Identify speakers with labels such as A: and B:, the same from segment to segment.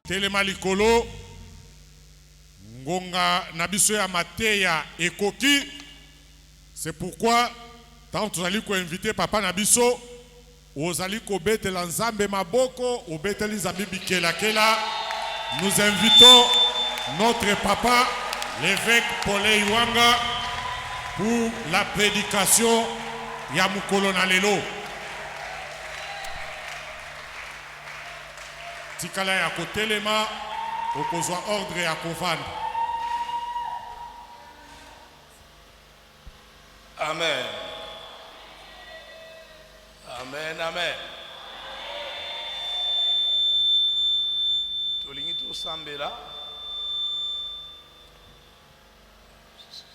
A: Telema likolo ngonga nabiso ya mateya ekoki. C'est pourquoi tant que nous allons inviter papa nabiso ozali ko betela nzambe maboko obeteli nzambe bikela kela. Nous invitons notre papa l'évêque Paul Iwanga pour la prédication ya mukolo na lelo. Tikala ya kotelema okozwa ordre ya kovanda.
B: Amen. Amen, amen. Tolingi tosambela.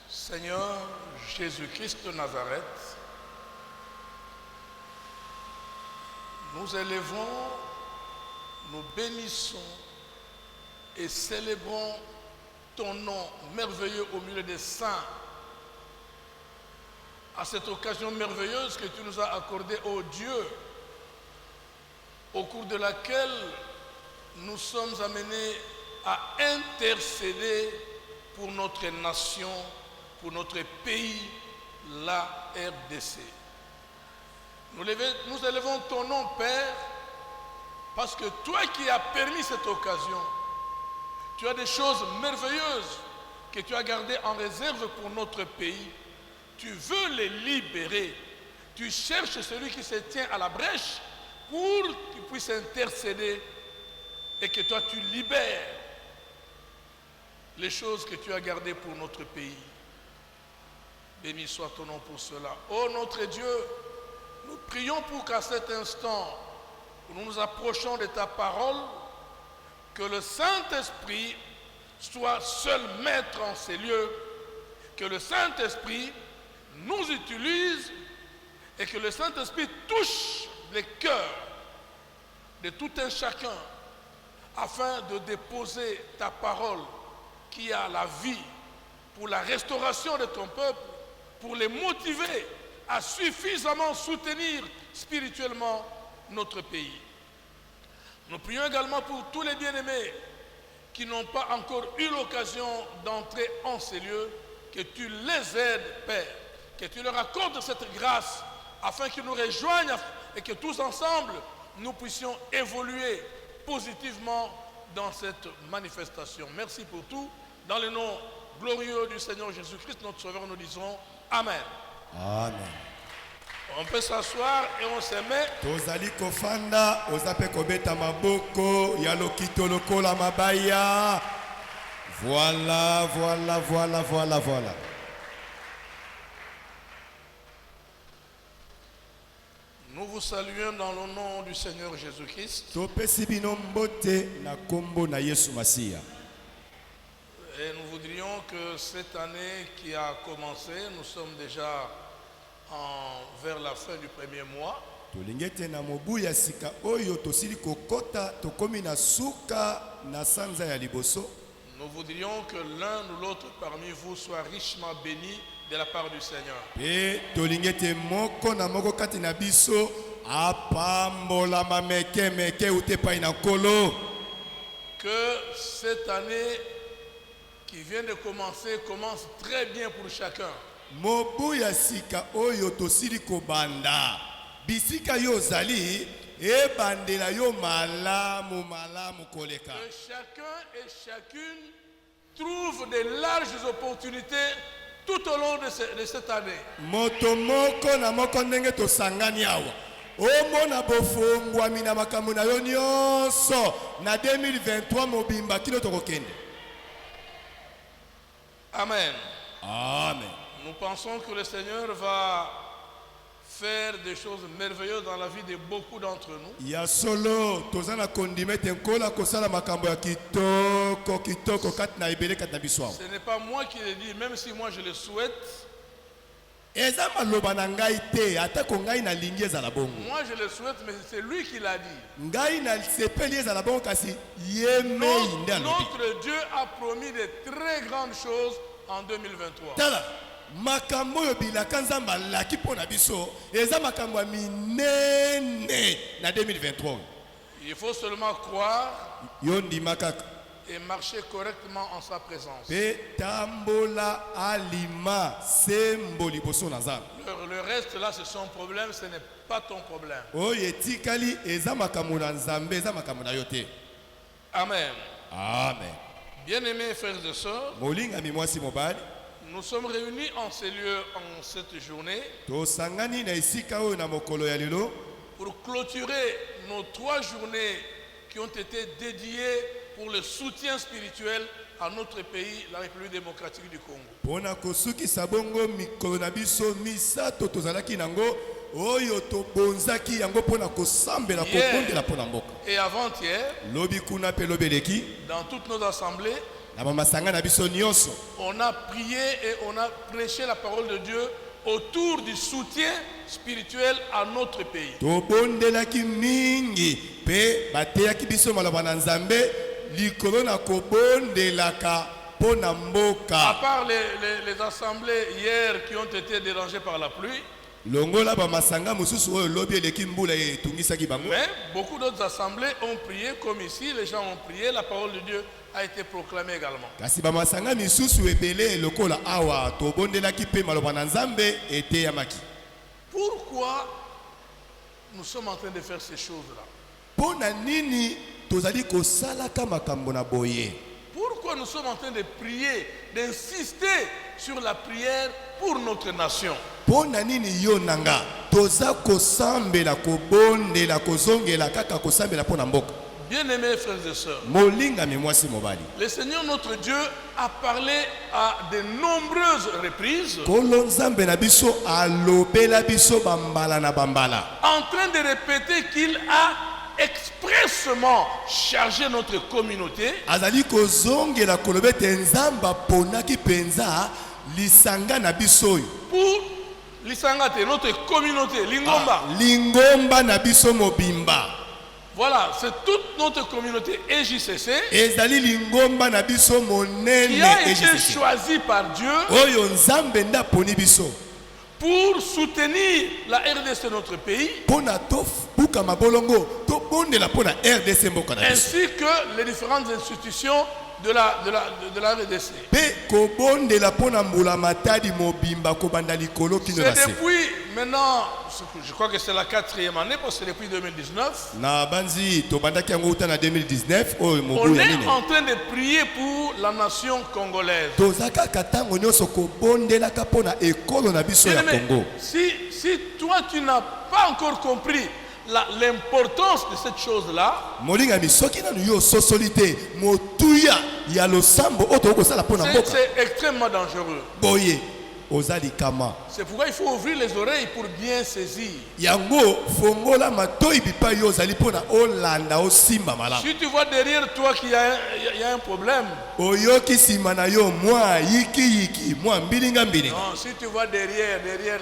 B: Seigneur Jésus-Christ de Nazareth, nous élevons, nous bénissons et célébrons ton nom merveilleux au milieu des saints. À cette occasion merveilleuse que tu nous as accordée, ô Dieu, au cours de laquelle nous sommes amenés à intercéder pour notre nation, pour notre pays, la RDC. Nous élevons ton nom, Père, parce que toi qui as permis cette occasion, tu as des choses merveilleuses que tu as gardées en réserve pour notre pays. Tu veux les libérer. Tu cherches celui qui se tient à la brèche pour qu'il puisse intercéder et que toi tu libères les choses que tu as gardées pour notre pays. Béni soit ton nom pour cela. Ô notre Dieu, nous prions pour qu'à cet instant où nous nous approchons de ta parole, que le Saint-Esprit soit seul maître en ces lieux, que le Saint-Esprit nous utilise et que le Saint-Esprit touche les cœurs de tout un chacun afin de déposer ta parole qui a la vie pour la restauration de ton peuple, pour les motiver à suffisamment soutenir spirituellement notre pays. Nous prions également pour tous les bien-aimés qui n'ont pas encore eu l'occasion d'entrer en ces lieux, que tu les aides, Père, que tu leur accordes cette grâce afin qu'ils nous rejoignent et que tous ensemble nous puissions évoluer positivement dans cette manifestation. Merci pour tout. Dans le nom glorieux du Seigneur Jésus-Christ, notre Sauveur, nous disons Amen.
C: Amen.
B: On peut s'asseoir et on se met.
C: Tozali kofanda, ozape kobeta maboko, yalokito lokola mabaya. Voilà, voilà, voilà, voilà, voilà.
B: Nous vous saluons dans le nom du Seigneur Jésus-Christ.
C: Topesi bino mbote na kombo na Yesu Masiya.
B: Et nous voudrions que cette année qui a commencé, nous sommes déjà vers la fin du premier mois.
C: Tolingete na mobu ya sika oyo tosili kokota tokomi na suka na sanza ya liboso.
B: Nous voudrions que l'un ou l'autre parmi vous soit richement béni de la part du Seigneur.
C: Et tolingete moko na moko kati na biso apambola mameke meke utepa ina kolo.
B: Que cette année qui vient de commencer commence très bien pour chacun.
C: Mobu ya sika oyo tosili kobanda bisika yo zali e bandela yo malamu malamu koleka.
B: Que chacun et chacune trouve de larges opportunités tout au long de cette année.
C: Moto moko na moko ndenge tosangani awa omona bofungwami na makambo na yo nyonso na 2023 mobimba kilo tokokende.
B: Amen.
C: Amen.
B: Nous pensons que le Seigneur va faire des choses merveilleuses dans la vie de beaucoup d'entre nous.
C: Ya solo tozana kondimete nkola kosala makambo ya kitoko kitoko kati na ebele kati na biso.
B: Ce n'est pas moi qui le dis, même si moi je le souhaite.
C: Eza maloba na ngai te atako ngai na lingi ezala bongo.
B: Moi je le souhaite, mais c'est lui qui l'a dit.
C: Ngai na sepeli ezala bongo kasi yemei nde alobi.
B: Notre Dieu a promis de très grandes choses en 2023.
C: Tala makambo yo bilaka nzamba laki pona biso eza makambo ya minene na 2023.
B: Il faut seulement croire
C: yo ndima kaka
B: et marcher correctement en sa présence.
C: pe tambola alima sembo liboso na Nzambe.
B: Le reste là, c'est son problème, ce n'est pas ton problème.
C: Oyo etikali eza makambo na Nzambe, eza makambo na yo te.
B: Amen.
C: Amen.
B: Bien-aimés frères et sœurs,
C: Molingami mwasi mobali,
B: nous sommes réunis en ces lieux en cette journée
C: tosangani na esika oyo na mokolo ya lelo
B: pour clôturer nos 3 journées qui ont été dédiées pour le soutien spirituel à notre pays, la République démocratique du Congo.
C: pona kosukisa bongo mikolo na biso misato tozalaki nango oyo tobonzaki yango pona kosambela kobondela pona mboka.
B: Et avant-hier,
C: Lobi kuna pe lobeleki
B: dans toutes nos assemblées,
C: na bamasanga na biso nyonso
B: on a prié et on a prêché la parole de Dieu autour du soutien spirituel à notre pays.
C: tobondelaki mingi pe bateyaki biso maloba na Nzambe likolo na kobondelaka pona
B: À
C: mboka.
B: part les assemblées hier qui ont été dérangées par la pluie,
C: Longola bamasanga mosusu oyo lobi eleki mbula etungisaki bango.
B: mais beaucoup d'autres assemblées ont prié comme ici, les gens ont prié, la parole de Dieu a été proclamée également.
C: Kasi bamasanga misusu ebele lokola awa tobondelaki pe maloba na Nzambe eteyamaki.
B: Pourquoi nous sommes en train de faire ces choses-là?
C: Pona nini tozali kosalaka makambo na boye?
B: Pourquoi nous sommes en train de prier, d'insister sur la prière pour notre nation?
C: Pona nini yo nanga toza kosambela kobondela kozongela kaka kosambela pona mboka?
B: Bien-aimés frères et sœurs,
C: Molingami mwasi mobali,
B: le Seigneur notre Dieu a parlé à de nombreuses reprises
C: Kolo Nzambe na biso alobela biso bambala na bambala,
B: en train de répéter qu'il a expressement chargé notre communauté
C: azali kozongela kolobe te Nzamba ponaki penza lisanga na biso oyo.
B: pour l'Isangate, notre communauté, Lingomba.
C: Lingomba na biso mobimba,
B: Voilà, c'est toute notre communauté EJCC
C: ezali lingomba na biso
B: qui
C: monene
B: a été
C: EJCC
B: choisie par Dieu
C: oyo Nzambe nda poni biso
B: pour soutenir la RDC, notre pays,
C: pona tobuka mabolongo tobondela pona RDC mboka na biso
B: ainsi que les différentes institutions de la RDC.
C: pe kobondela pona mbula matadi mobimba kobanda likolo kino na
B: C'est
C: se.
B: depuis maintenant, je crois que c'est la 4e année, parce que c'est depuis 2019,
C: Na banzi tobandaki yango uta na 2019 oyo
B: on
C: mobu ya
B: est
C: nini
B: en train de prier pour la nation congolaise.
C: tozaka katango nyonso kobondelaka pona ekolo na biso ya
B: Bien-aimé,
C: Congo.
B: si toi tu n'as pas encore compris l'importance de cette chose-là,
C: Molingami soki nanu yo sosoli te motuya ya losambo oyo tokosala pona mboka
B: c'est extrêmement dangereux.
C: boye ozali kama
B: C'est pourquoi il faut ouvrir les oreilles pour bien saisir.
C: yango fongola matoi bipai yo ozali pona olanda osimba malamu.
B: Si tu vois derrière toi qu'il y a un problème,
C: Oyoki nsima na yo mwa yiki mwa mbilinga mbilinga
B: non, si tu vois derrière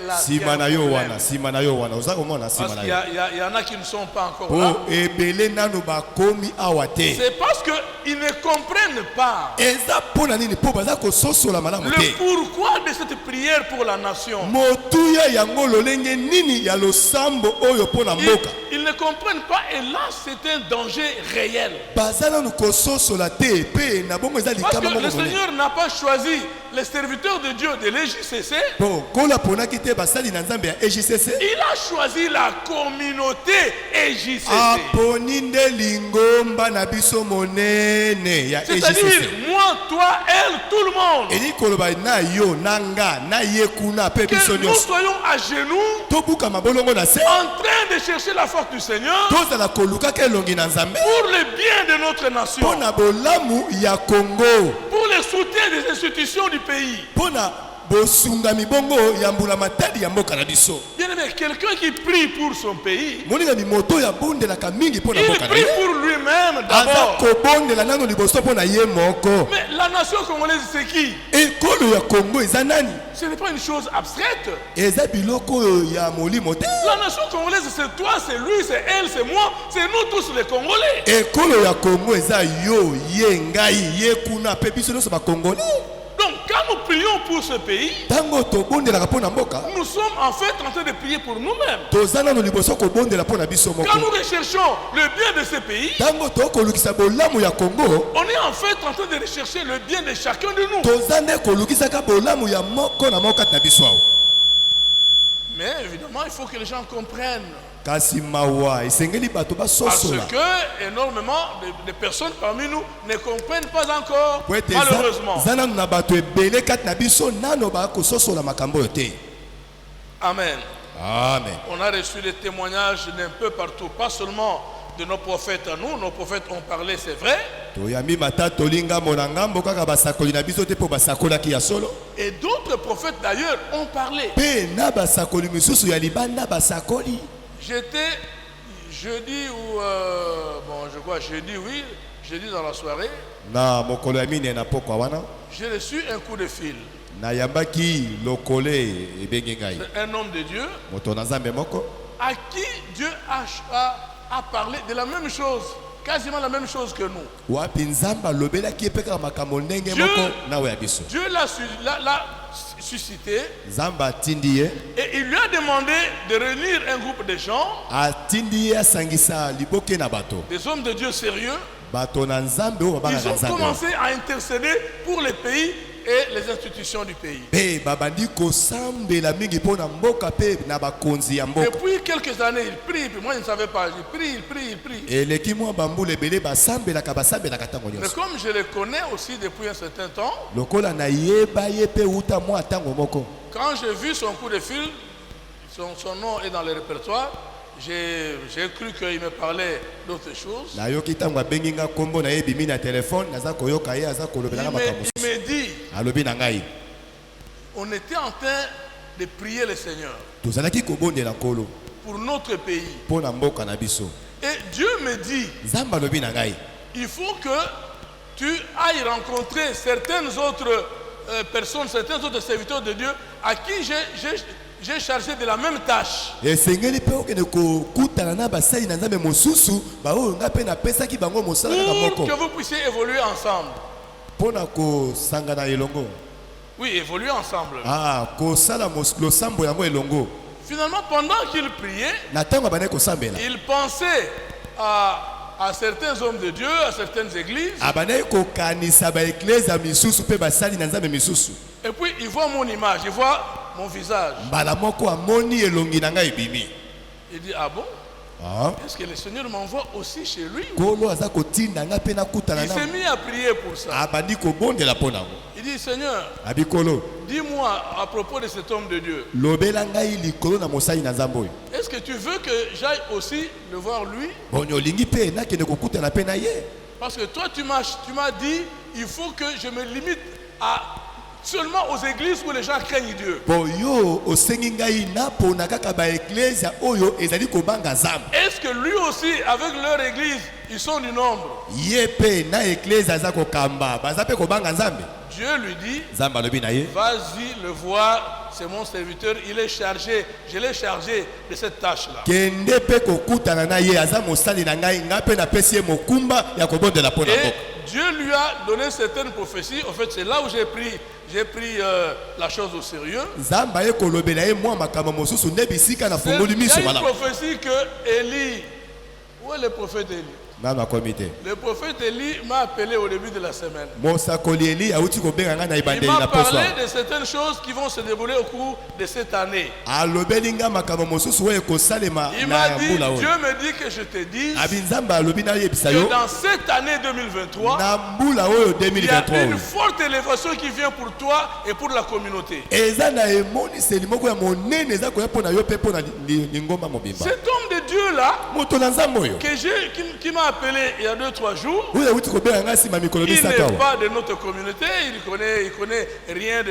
B: là, il y a
C: nsima
B: un
C: na yo
B: problème.
C: wana nsima na yo wana oza komona nsima
B: Parce
C: na
B: qu'il
C: yo
B: y en a qui ne sont pas encore là.
C: po ebele nanu bakomi awa te
B: C'est parce qu'ils ne comprennent pas
C: eza mpona nini mpo baza kososola malamu
B: le
C: te
B: pourquoi de cette prière pour la nation.
C: motuya yango lolenge nini ya losambo oyo mpona mboka
B: Ils ne comprennent pas et là c'est un danger réel.
C: baza nanu kososola te pe na bongo eza
B: Parce
C: likama
B: que
C: moko
B: le
C: monene
B: Seigneur n'a pas choisi les serviteurs de Dieu de l'EJCC.
C: po kola ponaki te basali na nzambe ya EJCC
B: Il a choisi la communauté EJCC.
C: aponi nde lingomba na biso monene ya
B: C'est-à-dire
C: EJCC
B: moi, toi, elle, tout le monde.
C: eli koloba na yo na nga na ye kuna pe biso
B: Que nous
C: nyonso
B: soyons à genoux
C: tobuka mabolongo na se
B: en train de chercher la force du Seigneur
C: tozala kolukaka elongi na nzambe
B: pour le bien de notre nation,
C: mpo na bolamu ya Congo,
B: pour le soutien des institutions du pays.
C: mpo na bosungami bongo ya mbula matadi ya mboka na biso.
B: Bien aimé, quelqu'un qui prie pour son pays,
C: Molingami moto ya bondelaka mingi mpo na
B: il
C: mboka na
B: prie
C: ye
B: pour lui-même
C: aza
B: d'abord.
C: kobondela nano liboso mpo na ye moko.
B: Mais la nation congolaise, c'est qui?
C: Ekolo ya Congo eza nani?
B: Ce n'est pas une chose abstraite.
C: Eza biloko oyo ya molimo te.
B: La nation congolaise, c'est toi, c'est lui, c'est elle, c'est moi, c'est nous tous les Congolais.
C: Ekolo ya Congo eza yo ye ngai ye kuna pe biso nyonso ba Congolais.
B: Donc, quand nous prions pour ce pays,
C: Tango tobondelaka mpona mboka.
B: nous sommes en fait en train de prier pour nous-mêmes.
C: Toza nano liboso kobondela mpona biso
B: Quand
C: moko.
B: nous recherchons le bien de ce pays,
C: Tango tokolukisa bolamu ya Congo.
B: on est en fait en train de rechercher le bien de chacun de nous.
C: Toza nde kolukisaka bolamu ya moko na moko kati na biso awa.
B: Mais évidemment, il faut que les gens comprennent.
C: Kasi mawa esengeli bato
B: Parce
C: basosola.
B: que énormément de personnes parmi nous ne comprennent pas encore,
C: Po ete
B: malheureusement.
C: za nanu na bato ebele kati na biso nano bakososola makambo oyo te.
B: Amen.
C: Amen.
B: On a reçu des témoignages d'un peu partout, pas seulement de nos prophètes à nous. Nos prophètes ont parlé, c'est vrai.
C: Toyambi mata tolinga mona ngambo kaka basakoli na biso te po basakolaki ya solo.
B: Et d'autres prophètes d'ailleurs ont parlé.
C: Pe na basakoli misusu ya libanda basakoli.
B: J'étais jeudi ou bon, je crois jeudi, oui, jeudi dans la soirée,
C: Na mokolo ya mine na pokwa wana.
B: j'ai reçu un coup de fil.
C: Na yambaki lokole ebengi ngai.
B: C'est un homme de Dieu
C: Moto na nzambe moko.
B: à qui Dieu a parlé de la même chose, quasiment la même chose que nous.
C: Wapi nzamba lobelaki epeka makambo ndenge
B: Dieu-
C: moko nawe ya biso.
B: Dieu l'a suscité
C: Nzamba atindi ye.
B: et il lui a demandé de réunir un groupe de gens,
C: Atindi ye asangisa liboke na bato.
B: des hommes de Dieu sérieux.
C: Bato na nzambe oyo
B: Ils
C: babanga
B: ont
C: nzambe.
B: commencé à intercéder pour les pays et les institutions du pays.
C: Pe babandi kosambela mingi mpona mboka pe na bakonzi ya mboka.
B: Depuis quelques années, il prie, puis moi je ne savais pas, il prie.
C: Eleki mwa bambula ebele basambelaka ntango
B: Mais
C: nyonso.
B: comme je le connais aussi depuis un certain temps,
C: Lokola nayeba ye pe uta mwa ntango moko.
B: quand j'ai vu son coup de fil, son nom est dans le répertoire, j'ai cru qu'il me parlait d'autres choses.
C: Nayoki ntango abengi nga kombo na ye ebimi na telefone naza koyoka ye aza kolobelanga makambo
B: Il
C: mosusu.
B: me dit,
C: Alobi na ngai
B: on était en train de prier le Seigneur
C: tozalaki kobondela nkolo
B: pour notre pays.
C: mpona mboka na biso.
B: Et Dieu me dit,
C: Nzambe alobi na ngai
B: il faut que tu ailles rencontrer certaines autres personnes, certains autres serviteurs de Dieu à qui j'ai chargé de la même tâche.
C: esengeli mpe okende kokutana na basali na nzambe mosusu baoyo nga mpe napesaki bango mosala kaka
B: Pour
C: moko
B: que vous puissiez évoluer ensemble.
C: mpona kosangana elongo.
B: Oui, évoluer ensemble.
C: Kosala losambo yango elongo.
B: Finalement, pendant qu'il priait,
C: Na ntango abandaki kosambela
B: il pensait à certains hommes de Dieu, à certaines églises.
C: abandaki kokanisa baeklezia misusu mpe basali na nzambe misusu.
B: Et puis, il voit mon image, il voit mon visage.
C: Mbala moko amoni elongi na ngai ebimi.
B: Il dit, ah bon? Est-ce que le Seigneur m'envoie aussi chez lui?
C: Kolo aza kotinda nga mpe nakutana
B: Il s'est
C: na
B: mis à prier pour ça.
C: abandi kobondela mpo nango.
B: Il dit, Seigneur,
C: Abi kolo
B: dis-moi à propos de cet homme de Dieu.
C: lobela ngai likolo na mosali na nzambe oyo.
B: Est-ce que tu veux que j'aille aussi le voir lui?
C: Boni olingi mpe nakende kokutana mpe na ye.
B: Parce que toi, tu m'as dit, il faut que je me limite seulement aux églises où les gens craignent Dieu.
C: Bo yo osengi ngai napona kaka baeklezia oyo ezali kobanga nzambe.
B: Est-ce que lui aussi, avec leur église, ils sont du nombre?
C: Ye mpe na eklezia aza kokamba baza mpe kobanga nzambe.
B: Dieu lui dit,
C: Nzambe alobi na ye
B: vas-y le voir, c'est mon serviteur, il est chargé, je l'ai chargé de cette tâche-là.
C: kende mpe kokutana na ye aza mosali na ngai nga mpe napesi ye mokumba ya kobondela mpo na
B: Et
C: mboka.
B: Dieu lui a donné certaines prophéties. En fait, c'est là où j'ai pris la chose au sérieux.
C: Nzambe aye kolobela ye mwa makambo mosusu nde bisika na
B: Il y
C: fungoli miso
B: a une
C: malamu.
B: prophétie que Élie, où est le prophète Élie?
C: Nano akomi te.
B: Le prophète Élie m'a appelé au début de la semaine.
C: Mosakoli Eli auti kobenga ngai na
B: Il
C: ebandeli
B: m'a
C: na poso.
B: parlé de certaines choses qui vont se dérouler au cours de cette année.
C: Alobeli nga makambo mosusu oyo ekosalema
B: Il m'a
C: na
B: dit,
C: mbula oyo.
B: Dieu me dit que je te dise
C: Abi Nzambe alobi na yebisa
B: que
C: yo
B: dans cette année 2023,
C: na mbula oyo
B: il y a
C: 2023
B: une
C: oyo.
B: forte élévation qui vient pour toi et pour la communauté.
C: Eza na emoniseli moko ya monene eza koya mpo na yo mpe mpo na lingomba mobimba.
B: Cet homme de Dieu-là,
C: Moto na Nzambe oyo
B: qui m'a appelé il y a 2-3 jours,
C: oyo auti kobenga ngai nsima mikolo
B: il
C: misato
B: n'est
C: awa.
B: pas de notre communauté, il connaît rien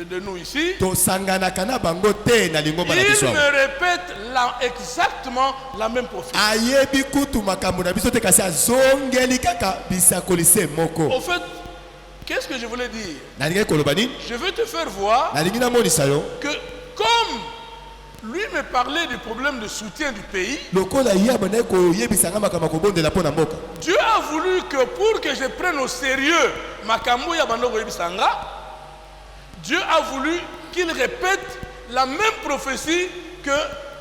B: de nous ici.
C: Tosanganaka na bango te na lingomba na
B: Il
C: biso awa.
B: me répète exactement la même prophétie.
C: Ayebi kutu makambo na biso te kasi azongeli kaka bisakolise moko.
B: Au fait, qu'est-ce que je voulais dire?
C: Nalingi koloba nini?
B: Je veux te faire voir
C: Nalingi namonisa yo
B: que comme lui me parlait du problème de soutien du pays,
C: lokola ye abandaki koyebisanga makambo kobondela mpo na mboka.
B: Dieu a voulu que pour que je prenne au sérieux makambo ya bando koyebisanga, Dieu a voulu qu'il répète la même prophétie que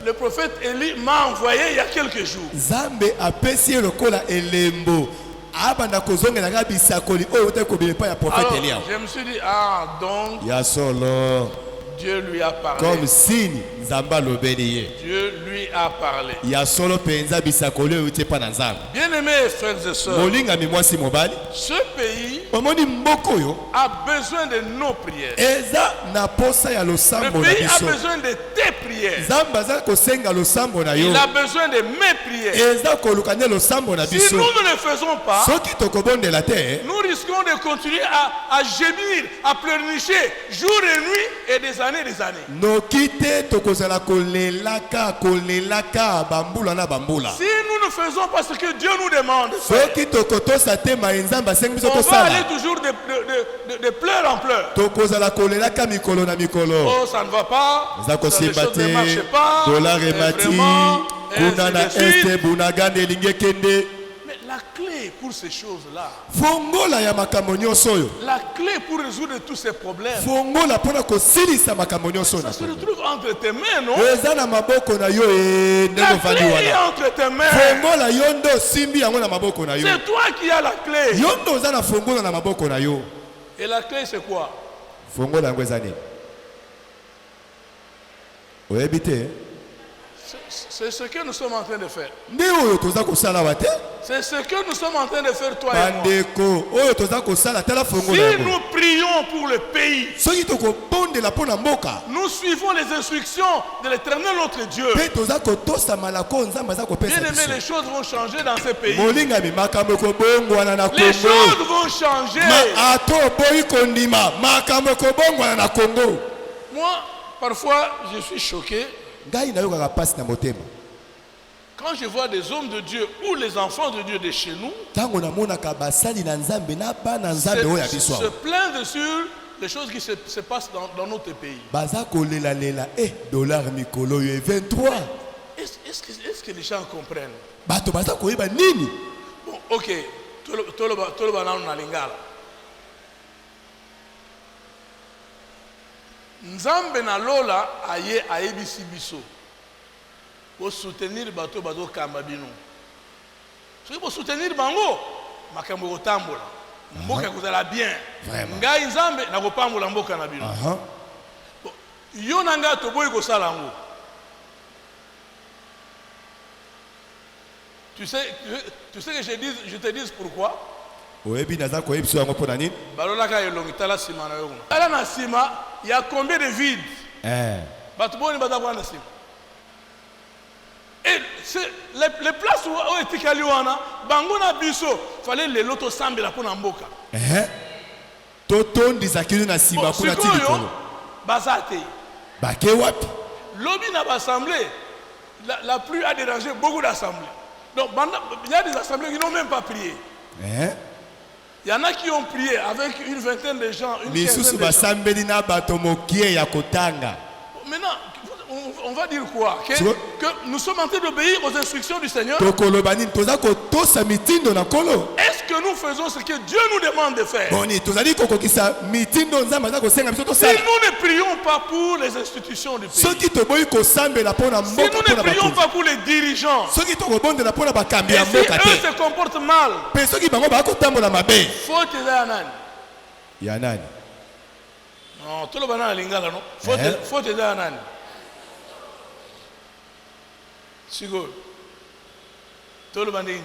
B: le prophète Élie m'a envoyé il y a quelques jours.
C: Nzambe apesi lokola elembo. Abanda kozongela nga bisakoli oyo te kobele pa ya prophète
B: Alors,
C: Elia.
B: je me suis dit, ah, donc
C: Ya solo.
B: Dieu lui a parlé.
C: Comme signe Nzamba lobeli.
B: Dieu lui a parlé.
C: Ya solo penza bisakoli oyo te pa na Nzambe.
B: Bien-aimés frères et sœurs,
C: Molinga mi mwasi mobali.
B: ce pays
C: Omoni mboko yo.
B: a besoin de nos prières.
C: Eza na posa ya
B: Le
C: losambo na
B: pays a
C: biso.
B: besoin de tes prières.
C: Nzambe aza kosenga losambo na yo.
B: Il a besoin de mes prières.
C: Eza koluka nde losambo na
B: Si
C: biso.
B: nous ne le faisons pas,
C: Soki tokobondela te,
B: nous risquons de continuer à gémir, à pleurnicher jour et nuit et des années.
C: noki te tokozala kolelaka bambula na bambula.
B: Si nous ne faisons pas ce que Dieu nous demande,
C: Soki tokotosa te ma Nzambe asengi biso
B: on va
C: tosala.
B: aller toujours de pleurs en pleurs.
C: Tokozala kolelaka mikolo na mikolo.
B: Oh, ça ne va pas,
C: Eza
B: les
C: kosimba
B: choses ne
C: te,
B: marchent pas,
C: dollar
B: et
C: emati,
B: vraiment,
C: kuna na
B: ainsi de suite.
C: este bunagande elingi ekende.
B: Mais la clé pour ces choses-là,
C: Fongola ya makambo nyonso oyo.
B: la clé pour résoudre tous ces problèmes,
C: Fongola mpona kosilisa makambo nyonso
B: ça
C: na
B: se
C: kongo.
B: retrouve entre tes mains, non?
C: Eza na maboko na yo ndenge
B: La
C: ofandi
B: clé est
C: wana.
B: entre tes mains.
C: Fongola yo nde osimbi yango na maboko na yo.
B: C'est toi qui as la clé.
C: Yo nde oza na fongola na maboko na yo.
B: Et la clé, c'est quoi?
C: Fongola yango eza nini? Oyebi te?
B: C'est ce que nous sommes en train de faire.
C: Nde oyo toza kosala wa te?
B: C'est ce que nous sommes en train de faire, toi et moi.
C: Bandeko oyo toza kosala tala fongola
B: Si
C: yango.
B: nous prions pour le pays,
C: Soki tokobondela mpo na mboka,
B: nous suivons les instructions de l'Éternel notre Dieu.
C: mpe toza kotosa malako Nzambe aza kopesa
B: Bien aimé, les
C: biso.
B: choses vont changer dans ce pays.
C: Molingami makambo ekobongwana na
B: Les
C: Kongo.
B: choses vont changer.
C: Ato oboyi kondima makambo ekobongwana na Kongo.
B: Moi, parfois, je suis choqué
C: Ngai nayokaka pasi na motema.
B: quand je vois des hommes de Dieu ou les enfants de Dieu de chez nous
C: Tango namonaka basali na Nzambe na bana Nzambe oyo ya biso.
B: se plaindre sur les choses qui se passent dans notre pays.
C: Baza kolela dollar mikolo yo 23.
B: Est-ce que les gens comprennent?
C: Bato baza koyeba nini?
B: Bon, ok. Toloba nanu na lingala. Nzambe na lola aye ayebisi biso. Pour soutenir bato bazo kamba bino. Soki pour soutenir bango, makambo kotambola. Mboka kozala bien.
C: Vraiment.
B: Ngai Nzambe na kopambola mboka na bino.
C: Aha.
B: Bon, yo nanga to boy kosala ngo. Tu sais que je te dis pourquoi?
C: Oyebi naza koyebi so yango pona nini?
B: Balolaka elongi tala sima na yo. Tala na sima, il y a combien de vides? Bato boni baza kwa na sima. Et les places où etikali wana, bango na biso, fallait les loto sambela pona mboka.
C: Totondisa kino na sima kuna ti likolo.
B: Bazate.
C: Bake wapi?
B: Lobby n'a pas assemblée. La pluie a dérangé beaucoup d'assemblées. Donc, il y a des assemblées qui n'ont même pas prié. Il y en a qui ont prié avec une vingtaine de gens, une quinzaine
C: Misusu
B: de gens.
C: basambeli na bato mokie ya kotanga.
B: Maintenant, on va dire quoi? Que nous sommes en train d'obéir aux instructions du Seigneur.
C: Tokoloba nini toza kotosa mitindo na kolo.
B: Est-ce que nous faisons ce que Dieu nous demande de faire?
C: Boni tozali kokokisa mitindo Nzambe aza kosenga biso
B: Si
C: tosala.
B: nous ne prions pas pour les institutions du pays,
C: Soki toboyi kosambela mpona
B: si
C: mboka
B: nous ne
C: mpona
B: prions
C: bato.
B: pas pour les dirigeants,
C: Soki tokobondela mpona bakambi
B: et
C: ya
B: si
C: mboka
B: eux
C: te.
B: se comportent mal,
C: Mpe soki bango bakotambola mabe.
B: faute eza ya nani?
C: Ya nani?
B: Non, tout le monde a lingala, non? Faute eza ya nani? Sigo. Tout le monde dit.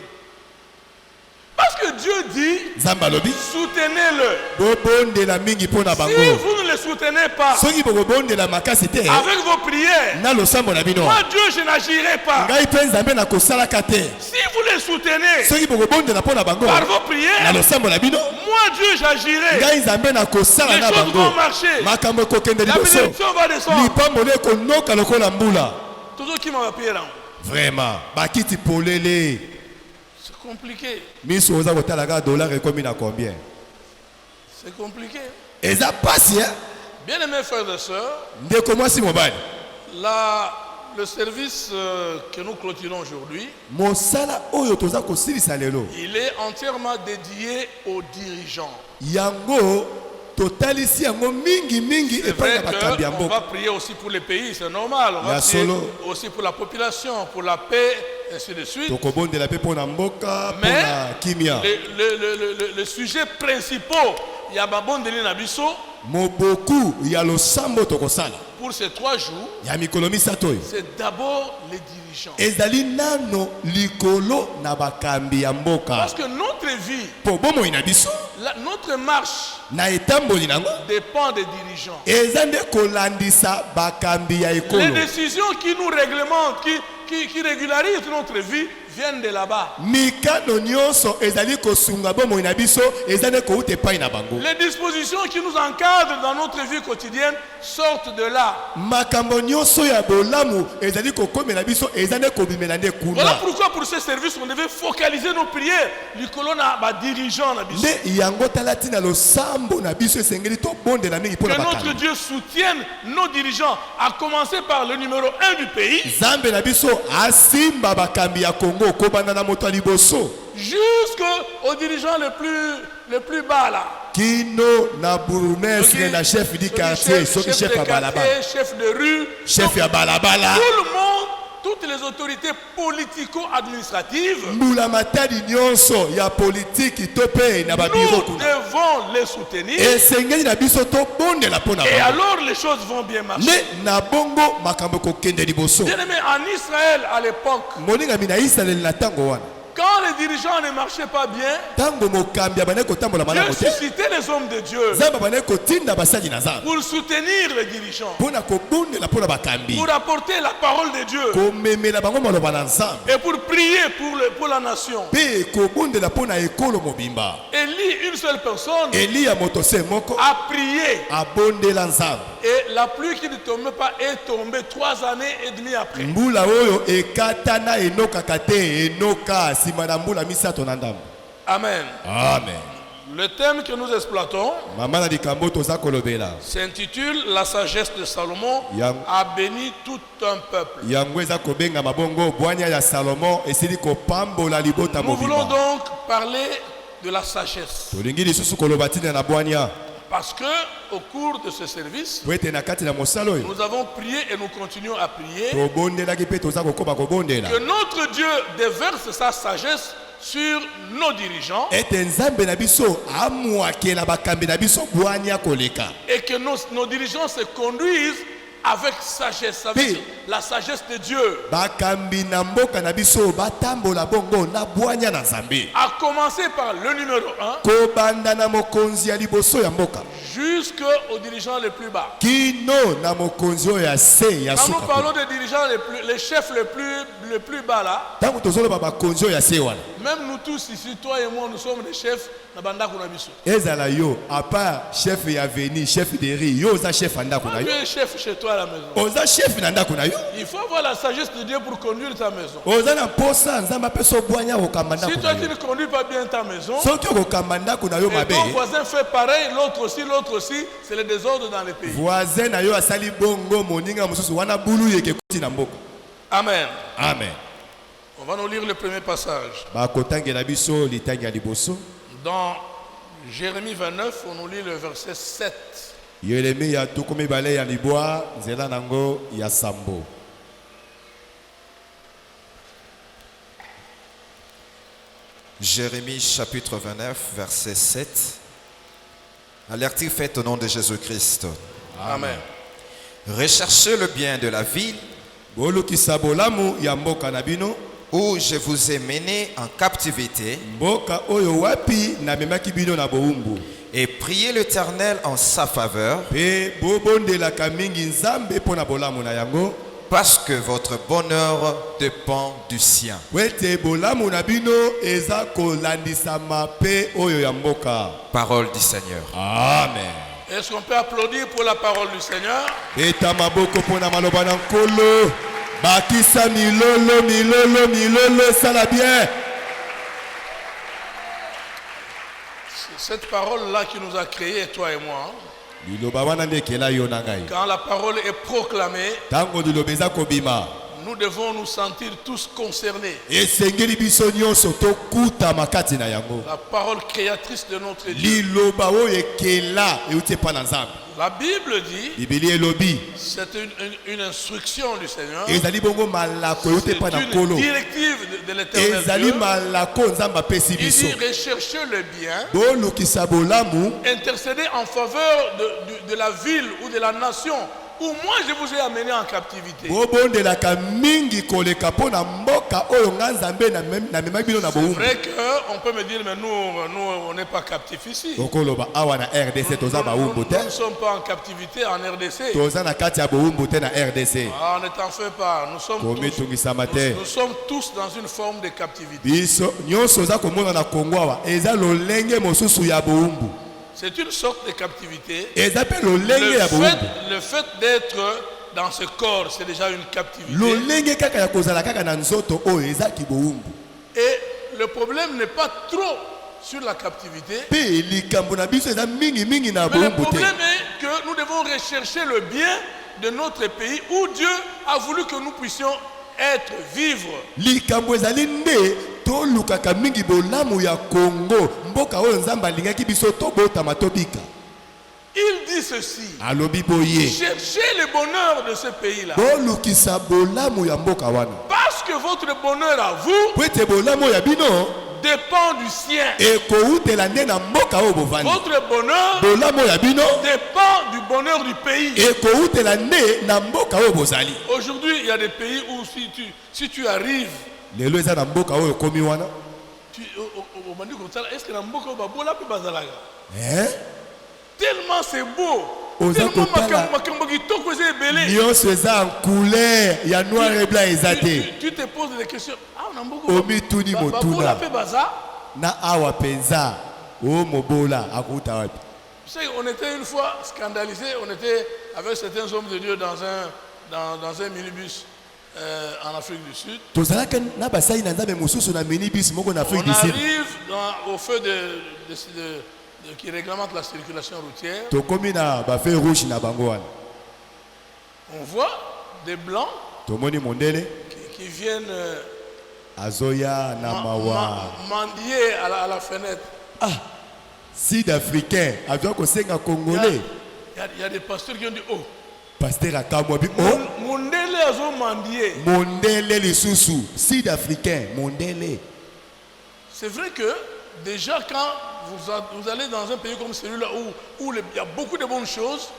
B: Parce que Dieu dit,
C: Nzambe alobi
B: soutenez-le.
C: bobondela mingi mpona
B: Si
C: bango.
B: vous ne le soutenez pas
C: Soki bokobondela makasi te
B: avec vos prières,
C: na losambo na bino.
B: moi Dieu je n'agirai pas.
C: Ngai mpe Nzambe na kosalaka te.
B: Si vous les soutenez
C: Soki bokobondela mpona bango
B: par vos
C: na
B: prières,
C: losambo na bino.
B: moi Dieu j'agirai.
C: Ngai Nzambe na kosala
B: Les
C: na
B: choses
C: bango.
B: vont marcher.
C: Makambo ekokende
B: La
C: liboso.
B: bénédiction va descendre.
C: Lipamboli ekonoka lokola mbula.
B: Toujours qui m'a appuyé là.
C: Vraiment bakiti polele.
B: C'est compliqué.
C: Miso oza kotalaka dollar ekomi na combien?
B: C'est compliqué.
C: Eza pasi hein?
B: Bien aimés frères et sœurs,
C: Ndeko mwasi mobali.
B: le service que nous clôturons aujourd'hui,
C: Mosala oyo toza kosilisa lelo.
B: il est entièrement dédié aux dirigeants.
C: Yango totalisi yango mingi mingi
B: C'est
C: epai
B: vrai
C: ya bakambi ya
B: qu'on va
C: mboka.
B: prier aussi pour les pays, c'est normal. On va
C: Ya
B: prier
C: solo.
B: aussi pour la population, pour la paix, ainsi de suite.
C: Tokobondela mpe mpo na mboka, mpo
B: Mais
C: na kimia.
B: le sujet principal, il y a Babondeli Nabiso,
C: Moboku ya losambo tokosala.
B: pour ces 3 jours,
C: Ya mikolo misato oyo.
B: c'est d'abord les dirigeants.
C: Ezali nano likolo na bakambi ya mboka.
B: Parce que notre vie,
C: Po bomoi na biso
B: notre marche
C: na etamboli nango
B: dépend des dirigeants.
C: eza nde kolandisa bakambi ya
B: Les
C: ekolo.
B: décisions qui nous réglementent, qui régularisent notre vie, viennent de là-bas.
C: Mikano nyonso ezali kosunga bomoi na biso eza nde kouta epai na bango.
B: Les dispositions qui nous encadrent dans notre vie quotidienne sortent de là.
C: Makambo nyonso ya bolamu ezali kokomela biso eza nde kobimela nde
B: Voilà
C: kuna.
B: pourquoi pour ce service, on devait focaliser nos prières. L'icône a dirigeant.
C: Nde yango tala tina losambo na biso esengeli tobondela mingi mpona
B: Que notre
C: bakambi.
B: Dieu soutienne nos dirigeants, à commencer par le numéro 1 du pays,
C: Zambe na biso asimba bakambi ya Kongo kobanda na moto ya liboso.
B: jusqu'aux dirigeants les plus bas là.
C: Kino na bourgmestre na chef du quartier, soki chef ya
B: de
C: balabala.
B: quartier, chef de rue,
C: Chef ya balabala.
B: tout le monde, toutes les autorités politico-administratives,
C: Mbula matadi nyonso ya politiki to pe na babiro
B: nous
C: kuna.
B: devons les soutenir.
C: Esengeli na biso tobondela mpona
B: Et
C: bango.
B: alors les choses vont bien marcher.
C: Ne na bongo makambo kokende liboso.
B: Bien aimé, en Israël à l'époque,
C: Moningami na Israel na tango wana.
B: quand les dirigeants ne marchaient pas bien,
C: Tango mokambi abane kotambola malamu
B: Dieu
C: te.
B: suscitait les hommes de Dieu
C: Nzambe abane kotinda basali na Nzambe.
B: pour soutenir les dirigeants,
C: Mpona kobondela mpona bakambi.
B: pour apporter la parole de Dieu
C: Komemela bango maloba na Nzambe.
B: et pour prier pour la nation.
C: Pe kobondela mpona ekolo mobimba.
B: Élie, une seule personne,
C: Eliya moto se moko
B: a prié
C: abondela Nzambe.
B: et la pluie qui ne tombait pas est tombée 3 années et demie après.
C: Mbula oyo ekatana enokaka te enoka nsima na mbula misato na ndambo.
B: Amen.
C: Amen.
B: Le thème que nous exploitons
C: Mama na likambo toza kolobela.
B: s'intitule La sagesse de Salomon
C: Yang-
B: a béni tout un peuple.
C: Yango eza kobenga mabongo bwanya ya Salomon esili kopambola libota
B: Nous voulons
C: mobimba.
B: donc parler de la sagesse.
C: Tolingi lisusu koloba tina na bwanya.
B: Parce que au cours de ce service,
C: Po ete na kati na mosala oyo
B: nous avons prié et nous continuons à prier
C: tobondelaki mpe toza kokoba kobondela.
B: que notre Dieu déverse sa sagesse sur nos dirigeants
C: Ete Nzambe na biso amwakela bakambi na biso bwanya koleka.
B: et que nos dirigeants se conduisent avec sagesse, avec
C: Oui.
B: la sagesse de Dieu.
C: Bakambi na mboka na biso batambola bongo na bwanya na Nzambe.
B: À commencer par le numéro 1
C: Kobanda na mokonzi ya liboso ya mboka.
B: jusqu'aux dirigeants les plus bas.
C: Kino na mokonzi oyo ya se ya
B: Quand nous
C: suka.
B: parlons des dirigeants les chefs les plus bas là,
C: Tango tozoloba bakonzi oyo ya se wana.
B: même nous tous ici, toi et moi, nous sommes des chefs na bandako na biso.
C: Ezala yo, à part chef ya veni, chef de riz, yo oza chef na ndako na
B: Quand tu
C: yo.
B: es chef chez toi à la maison,
C: Oza chef na ndako na yo.
B: il faut avoir la sagesse de Dieu pour conduire ta maison.
C: Oza na posa Nzambe apeso bwanya kokamba
B: Si
C: ndako
B: toi
C: na
B: tu
C: yo.
B: ne conduis pas bien ta maison,
C: Soki okokamba ndako na yo
B: et
C: mabe,
B: ton voisin fait pareil, l'autre aussi, c'est le désordre dans le pays.
C: voisin na yo asali bongo moninga mosusu wana bulu yeke kuti na mboka.
B: Amen.
C: Amen.
B: On va nous lire le premier passage.
C: Bakotangela biso litangi ya liboso.
B: Dans Jérémie 29, on nous lit le verset 7.
C: Yeremi ya tukumi bale ya libwa nzela nango ya sambo.
D: Jérémie chapitre 29, verset 7. La lecture faite au nom de Jésus-Christ.
B: Amen.
D: Recherchez le bien de la ville
C: Bolukisa bolamu ya mboka na bino.
D: où je vous ai mené en captivité
C: Mboka oyo wapi na memaki bino na boumbu.
D: et priez l'Éternel en sa faveur
C: Pe bobondelaka mingi Nzambe pona bolamu na yango.
D: parce que votre bonheur dépend du sien.
C: Wete bolamu na bino eza kolandisama pe oyo ya mboka.
D: Parole du Seigneur.
C: Amen.
B: Est-ce qu'on peut applaudir pour la parole du Seigneur?
C: Eta maboko pona maloba na nkolo. Bakisa milolo milolo milolo sala bien.
B: C'est cette parole-là qui nous a créés, toi et moi.
C: Liloba wana ndekela yo na ngai.
B: Quand la parole est proclamée,
C: Tango liloba eza kobima.
B: nous devons nous sentir tous concernés.
C: esengeli biso nyonso tokutama kati na yango
B: La parole créatrice de notre Dieu.
C: liloba oyo ekela euti epai na nzambe
B: La Bible dit,
C: biblia elobi
B: c'est une instruction du Seigneur,
C: ezali bongo malako euti
B: c'est
C: epai na
B: une
C: nkolo
B: directive de l'Éternel
C: ezali
B: Dieu.
C: malako nzambe apesi
B: Il
C: biso
B: dit rechercher le bien,
C: bolukisa bolamu
B: intercéder en faveur de la ville ou de la nation où moi je vous ai amené en captivité.
C: bobondelaka mingi koleka mpo na mboka oyo nga nzambe namemaki bino na
B: C'est
C: bowumbu
B: vrai qu'on peut me dire, mais nous on n'est pas captifs ici.
C: okoloba awa na rdc toza bawumbu
B: Nous
C: te
B: ne sommes pas en captivité en RDC.
C: toza na kati ya bowumbu te na rdc
B: Ah, ne t'en fais pas, nous sommes
C: komitungisama te
B: nous sommes tous dans une forme de captivité.
C: biso nyonso oza komona na kongo awa eza lolenge mosusu ya bowumbu
B: C'est une sorte de captivité.
C: eza mpe lolenge ya bowumbu
B: Le fait d'être dans ce corps, c'est déjà une captivité.
C: lolenge kaka ya kozala kaka na nzoto oyo ezaki bowumbu
B: Et le problème n'est pas trop sur la captivité.
C: mpe likambo na biso eza mingimingi na
B: Mais le
C: bowumbu te
B: problème est que nous devons rechercher le bien de notre pays où Dieu a voulu que nous puissions être, vivre.
C: likambo ezali nde tolukaka mingi bolamu ya kongo mboka oyo nzambe alingaki biso tobotama tobika
B: Il dit ceci.
C: alobi boye
B: Cherchez le bonheur de ce pays-là.
C: bolukisa bolamu ya mboka wana
B: Parce que votre bonheur à vous
C: po ete bolamu oyo ya bino
B: dépend du sien.
C: ekoutela nde na mboka oyo bovandi
B: Votre bonheur
C: bolamu oyo ya bino
B: dépend du bonheur du pays.
C: ekoutela nde na mboka oyo bozali
B: Aujourd'hui, il y a des pays où si tu arrives,
C: lelo eza na mboka oyo ekomi wana
B: est-ce que la mboka babola pe bazalaka?
C: Eh?
B: Tellement c'est beau.
C: Oza
B: Tellement
C: kotala.
B: makambo kitoko eza ebele.
C: nyonso eza en couleur ya noir et blanc eza te
B: Tu te poses des questions. Ah, na mboka
C: omituni
B: babola
C: motuna
B: pe baza.
C: na awa penza o mobola akuta wapi
B: Tu sais, on était une fois scandalisés, on était avec certains hommes de Dieu dans un minibus en Afrique du Sud.
C: tozalaka na basali na nzambe mosusu na minibus moko na
B: On
C: afrique du sud
B: arrive au feu qui réglemente la circulation routière.
C: tokomi na bafe rouge na bango wana
B: On voit des blancs
C: tomoni mondele
B: qui viennent
C: azoya na mawa
B: mendier à la fenêtre.
C: sud africain azwa kosenga congolais
B: Il y a des pasteurs qui ont dit, oh,
C: paster akamwa bi o
B: Mondele azo mendier.
C: mondele lisusu sud africain mondele
B: C'est vrai que déjà quand vous allez dans un pays comme celui-là où il y a beaucoup de bonnes choses,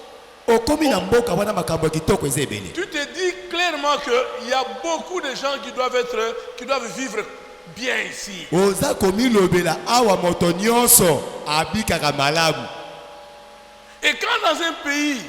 C: okomi na mboka wana makambo ya kitoko eza ebele
B: tu te dis clairement qu'il y a beaucoup de gens qui doivent vivre bien ici.
C: oza komilobela awa moto nyonso abikaka malamu
B: Et quand dans un pays,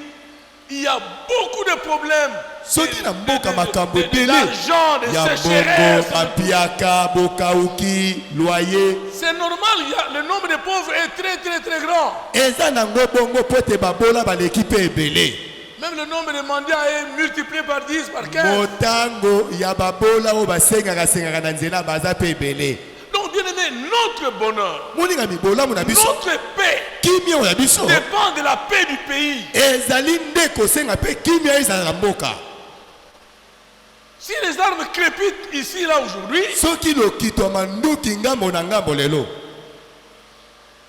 B: il y a beaucoup de problèmes,
C: soki na mboka makambo ebele
B: d'argent, de
C: ya mbongo
B: sécheresse,
C: bapiaka bokauki loyer
B: c'est normal, le nombre de pauvres est très très très grand.
C: eza nango bongo po ete babola baleki mpe ebele
B: Même le nombre de mendiants est multiplié par 10, par 15.
C: motango ya babola oyo basengaka na nzela baza mpe ebele
B: Donc bien aimé, notre bonheur,
C: moningami bolamu na biso
B: notre paix
C: kimia oyo ya biso
B: dépend de la paix du pays.
C: ezali nde kosenga mpe kimia ezala na mboka
B: Si les armes crépitent ici, là, aujourd'hui,
C: soki lokito ya manduki ngambo na ngambo lelo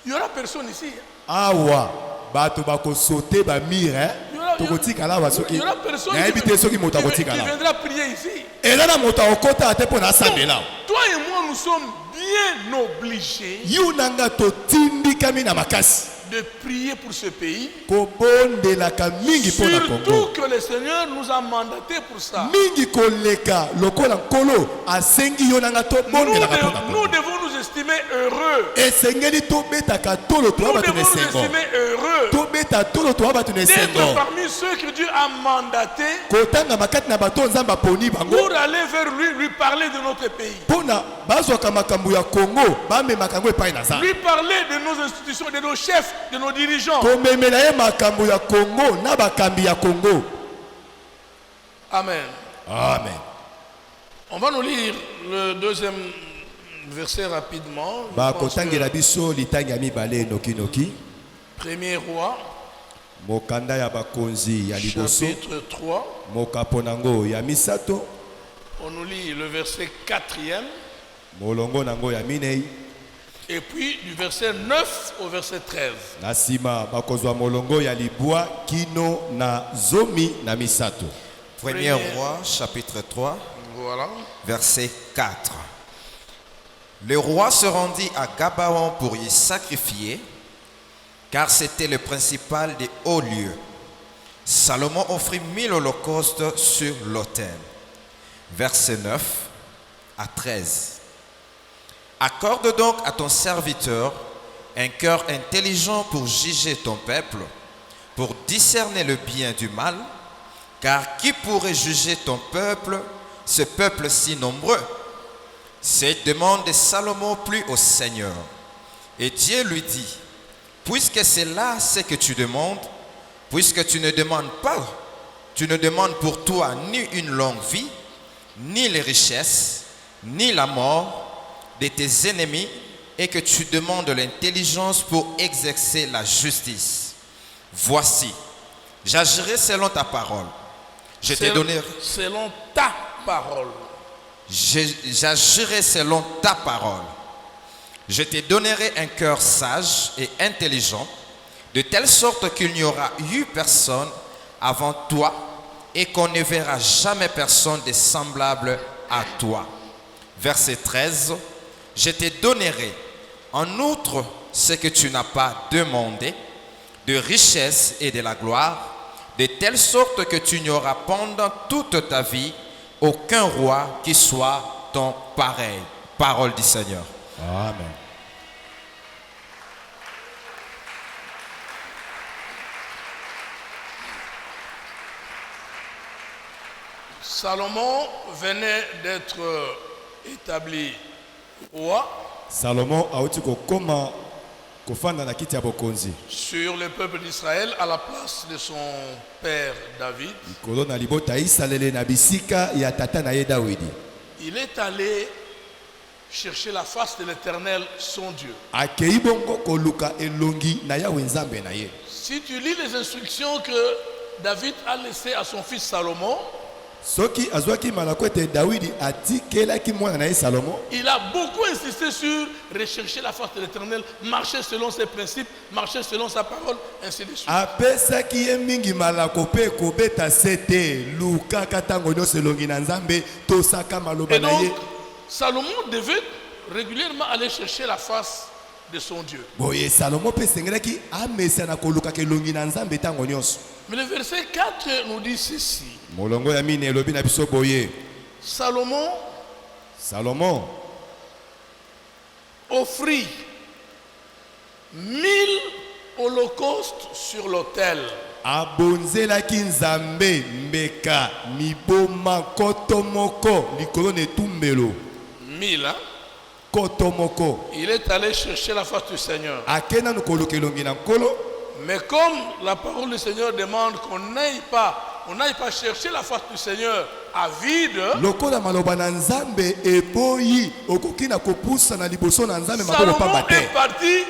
B: il n'y aura personne ici.
C: awa bato bakosote bamire tokotikala awa soki
B: Il n'y aura personne
C: nayebi te soki moto
B: qui
C: akotikala
B: viendra prier ici.
C: eza na moto akokota ate mpo na asambela
B: Toi et moi, nous sommes bien obligés
C: yu nanga totindikami na makasi
B: de prier pour ce pays.
C: kobondelaka mingi mpo na
B: Surtout
C: kongo
B: que le Seigneur nous a mandatés pour ça.
C: mingi koleka lokola nkolo asengi yo nanga tobondelaka mpo na
B: Nous
C: kongo
B: devons nous estimer heureux.
C: esengeli tobetaka tolo toa
B: Nous
C: bato na
B: devons nous
C: esengo
B: estimer heureux
C: tobeta tolo toa bato na
B: d'être
C: esengo
B: parmi ceux que Dieu a mandatés
C: kotanga makati na bato nzambe aponi bango
B: pour aller vers lui parler de notre pays.
C: mpo na bazwaka makambo ya kongo bamemaka yango epai na nzambe
B: Lui parler de nos institutions, de nos chefs, de nos dirigeants.
C: komemela ye makambo ya kongo na bakambi ya kongo
B: Amen.
C: amen
B: On va nous lire le deuxième verset rapidement. Je pense
C: bakotangela biso litangi ya mibale enokinoki
B: que Premier roi,
C: mokanda ya bakonzi ya liboso
B: chapitre 3,
C: mokapo nango ya misato
B: On nous lit le verset 4e.
C: molongo nango ya minei
B: Et puis du verset 9 au verset 13.
C: na nsima bakozwa molongo ya libwa kino na zomi na misato.
D: Premier roi, chapitre 3,
B: Voilà.
D: verset 4. Le roi se rendit à Gabaon pour y sacrifier, car c'était le principal des hauts lieux. Salomon offrit 1000 holocaustes sur l'autel. Verset 9 à 13. Accorde donc à ton serviteur un cœur intelligent pour juger ton peuple, pour discerner le bien du mal, car qui pourrait juger ton peuple, ce peuple si nombreux? Cette demande de Salomon plut au Seigneur. Et Dieu lui dit, puisque c'est là ce que tu demandes, puisque tu ne demandes pas, tu ne demandes pour toi ni une longue vie, ni les richesses, ni la mort de tes ennemis, et que tu demandes l'intelligence pour exercer la justice. Voici, j'agirai selon ta parole. Je te donnerai.
B: Selon ta parole.
D: J'agirai selon ta parole. Je te donnerai un cœur sage et intelligent, de telle sorte qu'il n'y aura eu personne avant toi et qu'on ne verra jamais personne de semblable à toi. Verset 13. Je te donnerai en outre ce que tu n'as pas demandé, de richesse et de la gloire, de telle sorte que tu n'auras pendant toute ta vie aucun roi qui soit ton pareil. Parole du Seigneur.
C: Amen.
B: Salomon venait d'être établi roi
C: Salomon auti kokoma kofanda na kiti ya bokonzi
B: sur le peuple d'Israël à la place de son père David.
C: likolo na libota Isalele na bisika ya tata na ye Dawidi.
B: Il est allé chercher la face de l'Éternel, son Dieu.
C: Akei bongo koluka elongi na Yawe Nzambe na ye.
B: Si tu lis les instructions que David a laissées à son fils Salomon,
C: Soki azwaki malako ete Dawidi atikelaki mwana na ye Salomon,
B: il a beaucoup insisté sur rechercher la face de l'Éternel, marcher selon ses principes, marcher selon sa parole, ainsi de suite.
C: apesaki ye mingi malako pe kobeta sete lukaka tango nyonso elongi na Nzambe tosaka maloba
B: Et
C: na
B: donc,
C: ye.
B: Salomon devait régulièrement aller chercher la face de son Dieu.
C: Boye Salomon pe sengelaki amesa na kolukaka elongi na Nzambe tango nyonso.
B: Mais le verset 4 nous dit ceci.
C: Molongo ya mine elobi na biso boye.
B: Salomon offrit 1000 holocaustes sur l'autel.
C: Abonzelaki Nzambe mbeka miboma koto moko likolo na etumbelo
B: 1000, hein?
C: koto moko.
B: Il est allé chercher la face du Seigneur.
C: Akena no koluka elongi na nkolo.
B: Mais comme la parole du Seigneur demande qu'on n'aille pas chercher la face du Seigneur à vide,
C: lokola maloba na Nzambe eboyi okoki na kopusa na liboso na Nzambe makolo
B: Salomon
C: pamba te.
B: est parti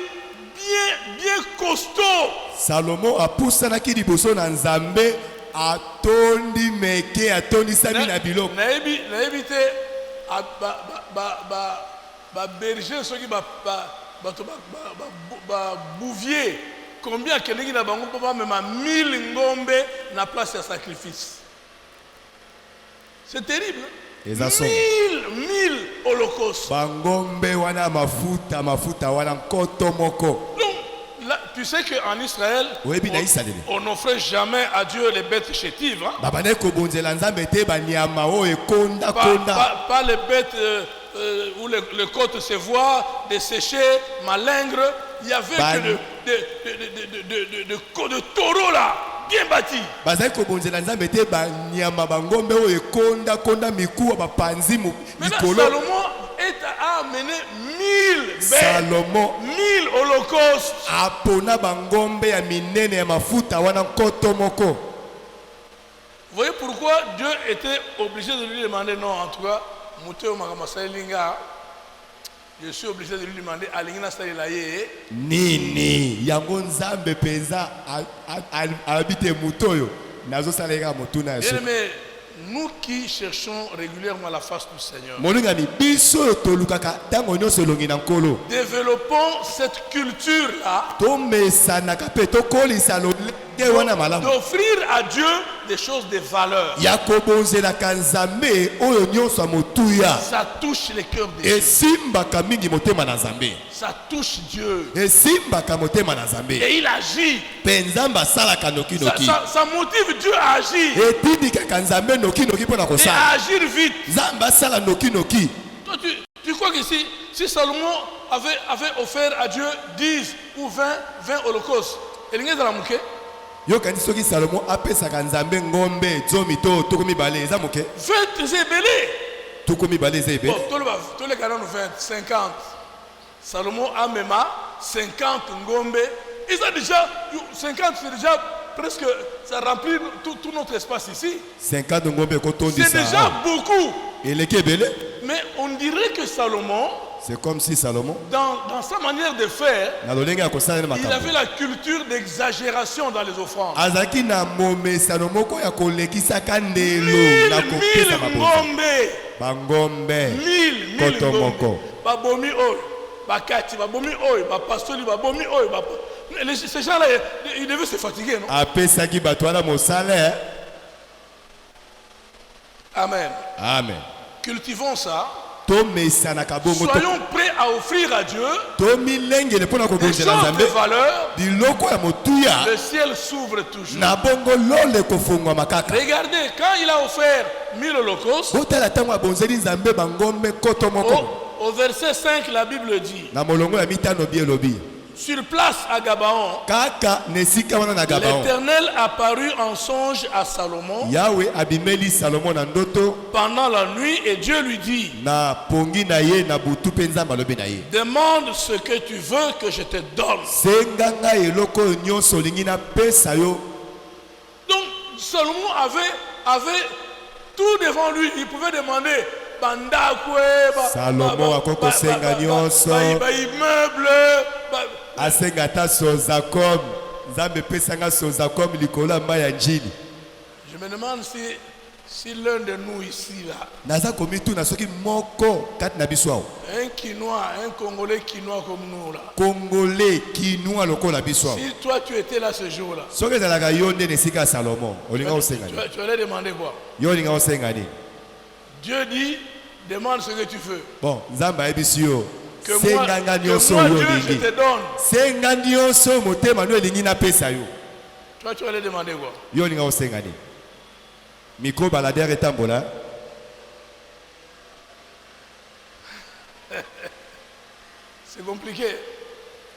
B: bien costaud.
C: Salomon apusanaki liboso na Nzambe atondi meke atondisami na biloko.
B: nayebi te berger soki bouvier combien akendengi na bango mpo bamema 1000 ngombe na place ya sacrifice. C'est terrible. 1000 holocaustes.
C: Bangombe wana mafuta wana nkoto moko.
B: Donc là, tu sais qu'en Israël,
C: Oyebi na Isalele.
B: on n'offrait jamais à Dieu les bêtes chétives, hein?
C: Babane kobonzela Nzambe te banyama o ekonda konda.
B: Pas les bêtes où les côtes se voient, desséchées, malingres. Il y avait que de taureaux là, bien bâtis.
C: Bazai kobonzela Nzambe te banyama bangombe o ekonda konda mikuwa bapanzi mu
B: Maintenant,
C: likolo.
B: Salomon a amené 1000 bêtes,
C: Salomon
B: 1000 holocaustes.
C: apona bangombe ya minene ya mafuta wana nkoto moko.
B: Vous voyez pourquoi Dieu était obligé de lui demander, non, en tout cas, je suis obligé de lui demander,
C: nini yango Nzambe penza abite mutoyo nazo salega mutuna
B: bien
C: yaso.
B: aimé, nous qui cherchons régulièrement la face du Seigneur,
C: molingami biso tolukaka tango nyonso elongi na nkolo
B: développons cette culture-là
C: tomesanaka mpe tokolisa lolenge wana malamu
B: d'offrir à Dieu des choses de valeur.
C: ya kobonzelaka nzambe oyo nyonso ya motuya.
B: Ça touche les cœurs des gens.
C: Esimbaka mingi motema na nzambe,
B: Ça touche Dieu.
C: esimbaka motema na nzambe
B: Et il agit.
C: mpe nzambe asalaka nokinoki
B: Ça motive Dieu à agir.
C: etindikaka nzambe nokinoki mpo na
B: Et à
C: kosala
B: agir vite.
C: nzambe asala nokinoki.
B: Toi, tu crois que si Salomon avait offert à Dieu 10 ou 20 holocaustes, et il y a dans la mouke,
C: yokani soki salomo apesaka nzambe ngombe zomi to tuku mibale eza moke
B: 20 c'est belé.
C: tuku mibale eza
B: Bon,
C: ebele
B: tous les canons 20, 50. Salomon a même 50 ngombe. Ils ont déjà, 50 c'est déjà presque, ça remplit tout notre espace ici.
C: 50 ngombe
B: C'est
C: ekotondisa
B: déjà beaucoup.
C: eleki ebele.
B: Mais on dirait que Salomon,
C: C'est comme si Salomon
B: dans sa manière de faire,
C: na lolenge ya kosalela
B: il avait
C: makambo
B: la culture d'exagération dans les offrandes.
C: azalaki na momesano moko ya kolekisaka ndelo na kopesa
B: 1000
C: mabonzo
B: ngombe.
C: bangombe
B: 1000
C: koto
B: ngombe.
C: moko
B: Babomi oyo, bakati, babomi oyo, bapastoli, babomi oyo. Ces gens-là, ils devaient se fatiguer, non?
C: apesaki bato wana mosala.
B: Amen.
C: Amen.
B: Cultivons ça.
C: tomesanaka bongo
B: Soyons prêts à offrir à Dieu
C: tomilengele mpo na
B: des
C: kobonzela
B: choses de
C: nzambe
B: valeur.
C: biloko ya motuya
B: Le ciel s'ouvre toujours.
C: na bongo lole kofungwama kaka.
B: Regardez, quand il a offert 1000 holocaustes,
C: botala ntango abonzeli nzambe bangombe koto moko
B: au verset 5, la Bible dit,
C: na molongo ya mitano bi elobi
B: sur place à Gabaon,
C: kaka na esika wana na Gabaon
B: l'Éternel apparut en songe à Salomon
C: yawe abimeli salomo na ndoto
B: pendant la nuit et Dieu lui dit,
C: na pongi na ye na butu mpe nzambe alobi na ye
B: demande ce que tu veux que je te donne.
C: senga ngai eloko oyo nyonso olingi napesa yo.
B: Donc Salomon avait tout devant lui. Il pouvait demander
C: Salomon akokosenga nyonso.
B: immeuble.
C: asenga ata sozakom nzambe epesanga sozakom likolo ya mai ya njili.
B: Je me demande si l'un de nous ici là,
C: naza komituna soki moko kati na biso awa
B: un Quinois, un Congolais Quinois comme nous là,
C: kongole kinua lokola biso awa
B: si toi tu étais là ce jour là,
C: soki ezalaka yo nde na esika ya Salomo olinga osenga nini?
B: tu allais demander quoi?
C: yo olinga osenga nini?
B: Dieu dit, demande ce que tu veux.
C: bon nzambe ayebisi yo
B: Que moi,
C: senganga nyonso oyo
B: Dieu, je
C: olingi
B: te donne.
C: senga nyonso motema no elingi napesa yo.
B: Toi tu allais demander quoi?
C: yo olinga osenga nini? mikro baladere etambola.
B: C'est compliqué.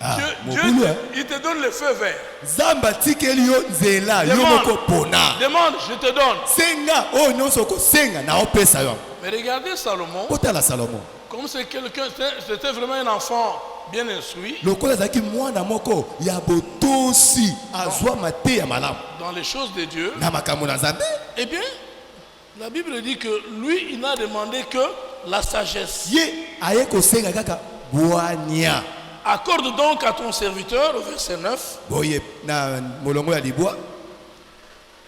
C: Ah,
B: Dieu,
C: mokulu, hein?
B: il te donne le feu vert.
C: nzambe atikeli yo nzela yo moko pona.
B: Demande, je te donne.
C: senga oyo nyonso okosenga na opesa yo.
B: Mais regardez Salomon,
C: kotala Salomo
B: comme c'est quelqu'un, c'était vraiment un enfant bien instruit
C: lokola azalaki mwana moko ya botosi azwa mateya malamu
B: dans les choses de Dieu.
C: na makambo na nzambe.
B: Eh bien, la Bible dit que lui, il n'a demandé que la sagesse.
C: ye aye kosenga kaka bwania.
B: Accorde donc à ton serviteur, au verset 9,
C: boye na molongo ya libwa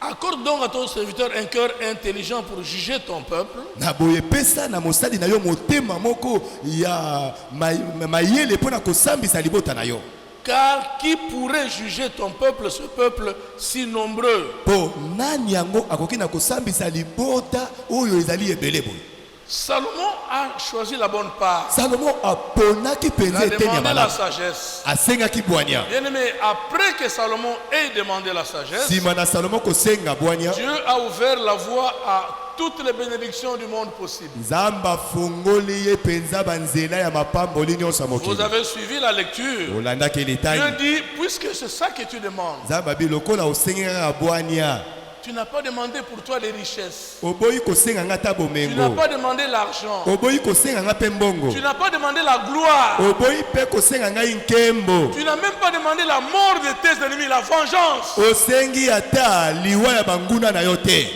B: accorde donc à ton serviteur un cœur intelligent pour juger ton peuple,
C: na boye pesa na mosali na yo motema moko ya mayele mpo na kosambisa libota na yo.
B: car qui pourrait juger ton peuple, ce peuple si nombreux?
C: mpo nani yango akoki na kosambisa libota oyo ezali ebele boye.
B: Salomon a choisi la bonne part.
C: Salomo aponaki
B: Il
C: mpenza
B: a
C: eteni ya
B: demandé la
C: malamu
B: sagesse.
C: asengaki bwania.
B: Bien aimé, après que Salomon ait demandé la sagesse,
C: nsima na Salomo kosenga bwania
B: Dieu a ouvert la voie à toutes les bénédictions du monde possible.
C: nzambe afungoli ye mpenza banzela ya mapamboli nyonso ya
B: Vous
C: mokili.
B: avez suivi la lecture.
C: olandaki
B: Dieu
C: litani
B: dit, puisque c'est ça que tu demandes,
C: nzambe abi lokola osengi kaka bwania
B: tu n'as pas demandé pour toi les richesses.
C: oboyi kosenga nga ata
B: Tu n'as
C: bomengo
B: pas demandé l'argent.
C: oboyi kosenga nga mpe mbongo
B: Tu n'as pas demandé la gloire.
C: oboyi mpe kosenga ngai nkembo
B: Tu n'as même pas demandé la mort de tes ennemis, la vengeance.
C: osengi ata liwa ya banguna na yo te.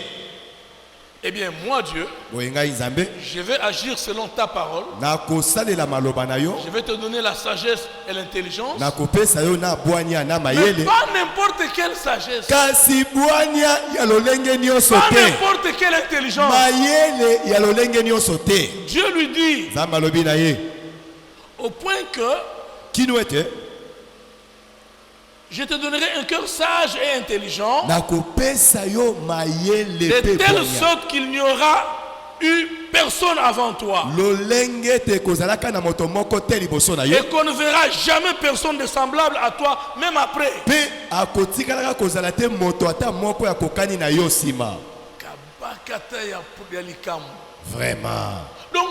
B: Eh bien, moi, Dieu,
C: boye ngai nzambe
B: je vais agir selon ta parole.
C: nakosalela maloba na yo
B: Je vais te donner la sagesse et l'intelligence.
C: nakopesa yo na bwania na
B: Mais
C: mayele
B: pas n'importe quelle sagesse.
C: kasi bwania ya lolenge nyonso
B: Pas
C: te
B: n'importe quelle intelligence.
C: mayele ya lolenge nyonso te
B: Dieu lui dit,
C: nzambe alobi na ye
B: au point que
C: kino ete
B: je te donnerai un cœur sage et intelligent,
C: nakopesa yo mayele
B: de
C: pe
B: telle
C: bwania
B: sorte qu'il n'y aura eu personne avant toi.
C: lolenge te kozalaka na moto moko te liboso na yo
B: Et qu'on ne verra jamais personne de semblable à toi, même après.
C: mpe akotikalaka kozala te moto ata moko ya kokani na yo nsima
B: Kabakata ya likamu.
C: vraiment
B: Donc,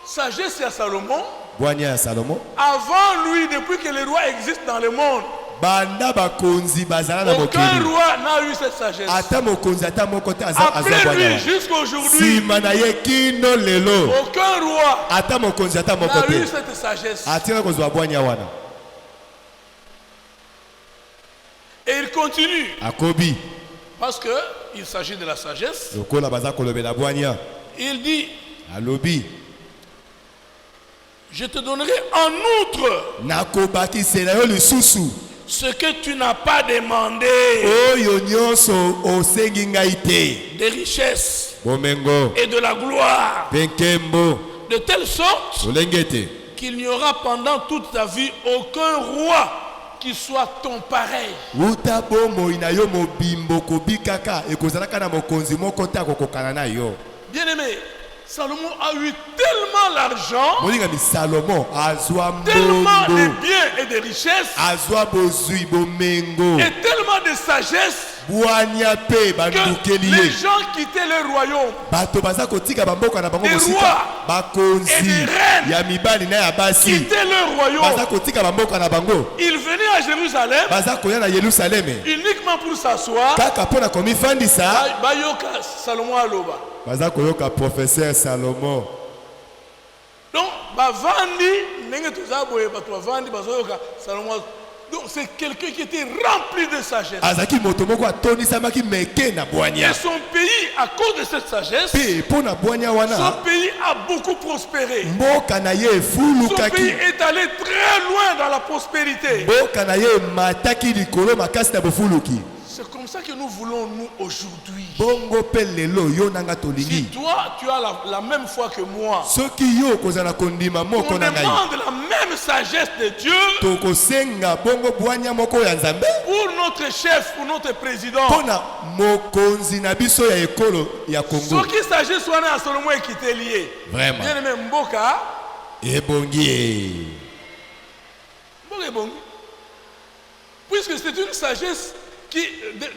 B: sagesse à Salomon,
C: bwania ya salomo
B: avant lui, depuis que les rois existent dans le monde,
C: banda bakonzi bazala na
B: aucun
C: mokili
B: roi n'a eu cette sagesse.
C: ata mokonzi ata moko te azwa
B: Après
C: bwania
B: lui,
C: wana
B: jusqu'à aujourd'hui,
C: nsima na ye kino lelo
B: aucun roi
C: ata mokonzi ata moko
B: n'a eu
C: te
B: cette sagesse.
C: atikaka kozwa bwania wana
B: Et il continue,
C: akobi
B: parce qu'il s'agit de la sagesse.
C: lokola baza kolobela bwania
B: Il dit,
C: alobi
B: je te donnerai en outre
C: nakobakisela yo lisusu
B: ce que tu n'as pas demandé,
C: oyo nyonso osengi ngai te
B: des richesses
C: bomengo
B: et de la gloire,
C: mpe nkembo
B: de telle sorte
C: olenge te
B: qu'il n'y aura pendant toute ta vie aucun roi qui soit ton pareil.
C: uta bomoi na yo mobimbo kobikaka ekozalaka na mokonzi moko te akokokana na yo
B: Bien-aimé, Salomon a eu tellement l'argent,
C: molingami salomo azwa
B: tellement de
C: mbongo
B: biens et de richesses,
C: azwa bozwi bomengo
B: et tellement de sagesse
C: bwania mpe
B: que
C: bandukeli
B: les
C: ye
B: gens quittaient leur royaume.
C: bato baza kotika bamboka na bango
B: Des
C: mosika
B: rois et
C: bakonzi
B: des reines
C: ya mibali na ya basi
B: Quittaient leur
C: baza
B: royaume.
C: kotika bamboka na bango
B: Ils venaient à Jérusalem
C: baza koya na yelusaleme
B: uniquement pour s'asseoir.
C: kaka mpo na komifandisa
B: Bayoka Salomon aloba.
C: baza koyoka professeur salomo
B: Donc, bavandi, nenge toza boye bato bavandi bazoyoka Salomon. Donc, c'est quelqu'un qui était rempli de sagesse.
C: azalaki moto moko atonisamaki meke na
B: Et
C: bwania
B: son pays, à cause de cette sagesse,
C: mpe mpo na bwania
B: son
C: wana
B: pays a beaucoup prospéré.
C: mboka na ye
B: Son pays
C: efulukaki
B: est allé très loin dans la prospérité.
C: mboka na ye emataki likolo makasi na bofuluki
B: C'est comme ça que nous voulons, nous, aujourd'hui.
C: bongo mpe lelo yo nanga
B: Si
C: tolingi
B: toi, tu as la même foi que moi,
C: soki yo kozala kondima
B: on
C: moko na ngai
B: demande la même sagesse de Dieu
C: tokosenga bongo bwania moko ya nzambe
B: pour notre chef, pour notre président.
C: mpo na mokonzi na biso ya ekolo ya
B: Ce
C: kongo
B: qui s'agit soit à Salomon et qui était lié.
C: Vraiment.
B: Bien aimé Mboka,
C: ebongi ye
B: Mboka est bon. Puisque c'est une sagesse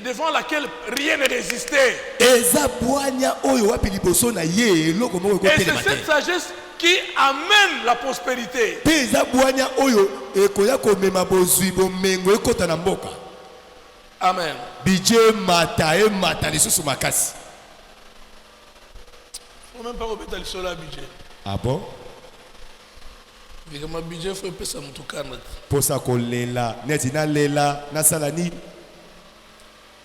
B: devant laquelle rien ne résistait.
C: eza bwania oyo wapi liboso na ye eloko moko
B: Et c'est
C: ekotelema
B: cette
C: te
B: sagesse qui amène la prospérité.
C: mpe eza bwania oyo ekoya komema bozwi bomengo ekota na mboka
B: Amen.
C: bije emata lisusu makasi
B: Il ne faut même pas remettre le sol à budget.
C: ah bon
B: Avec ma budget, il faut payer ça mon tout carnet.
C: mposa kolela neti nalela nasala nini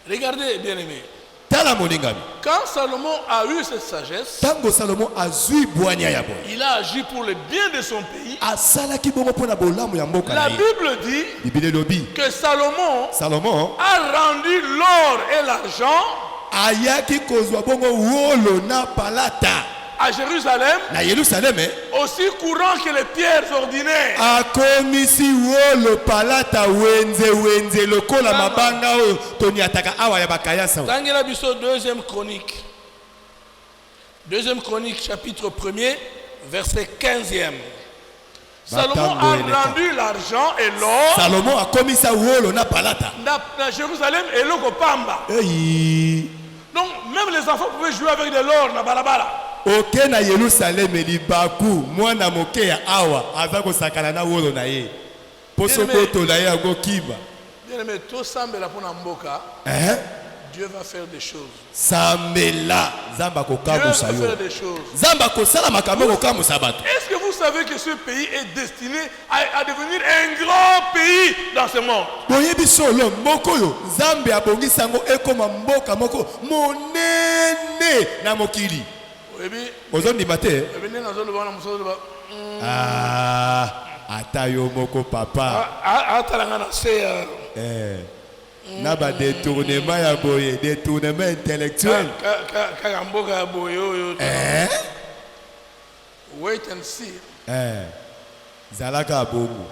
B: Regardez, bien aimé.
C: tala molingami
B: Quand Salomon a eu cette sagesse,
C: ntango salomo azwi bwania ya boye
B: il a agi pour le bien de son pays.
C: asalaki bongo mpo na bolamu ya mboka na
B: La
C: ye
B: Bible dit
C: bibili elobi
B: que Salomon
C: salomo
B: a rendu l'or et l'argent
C: ayaki kozwa bongo wolo na palata
B: à Jérusalem
C: na yelusaleme
B: aussi courant que les pierres ordinaires.
C: akomisi wolo palata wenze lokola mabanga oyo toniataka awa ya bakayasa
B: Tangela biso deuxième chronique. Deuxième chronique, chapitre 1er, verset 15e. Salomon a rendu l'argent et l'or
C: salomo akomisa wolo na palata
B: dans Jérusalem et l'eau pamba.
C: eyi
B: Donc même les enfants pouvaient jouer avec de l'or na balabala.
C: oke na yelusaleme libaku mwana moke ya awa aza kosakana na wolo na ye mpo sokotola ye yango kiba
B: Bien aimé, tout sambela pour Mboka, Dieu va faire des choses.
C: sambela nzambe
B: Dieu
C: akokamwisa
B: va
C: yo
B: faire des choses.
C: nzambe akosala makambo akokamwisa bato
B: Est-ce que vous savez que ce pays est destiné à devenir un grand pays dans ce monde.
C: boyebi solo mboka oyo nzambe abongisi yango ekoma mboka moko monene na mokili
B: Oyebi,
C: ozondima te
B: oyebi ndenge azoloba wana mosusu aloba,
C: ata yo moko papa
B: atalanga na se ya
C: na badetournement ya boye détournement intellectuel
B: kaka mboka ya boye oyo. Wait and see.
C: zalaka bongo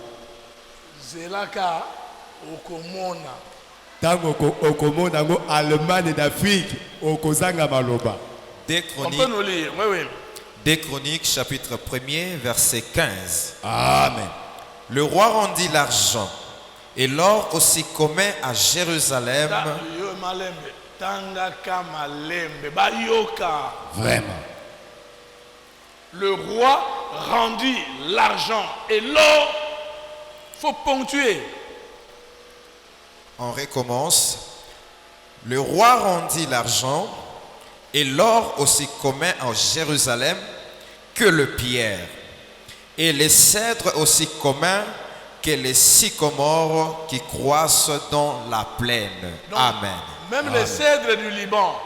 B: Zelaka okomona.
C: ntango okomona yango Allemagne d'Afrique okozanga maloba.
D: Des
B: On peut nous
D: Chroniques,
B: lire, oui, oui.
D: Des Chroniques, chapitre 1er, verset 15.
C: Amen.
D: Le roi rendit l'argent et l'or aussi commun à Jérusalem.
B: Yo malembe, tangaka malembe, bayoka.
C: Vraiment.
B: Le roi rendit l'argent et l'or. Faut ponctuer.
D: On recommence. Le roi rendit l'argent et l'or aussi commun en Jérusalem que le pierre, et les cèdres aussi communs que les sycomores qui croissent dans la plaine.
B: Donc,
D: Amen.
B: Même les cèdres du Liban,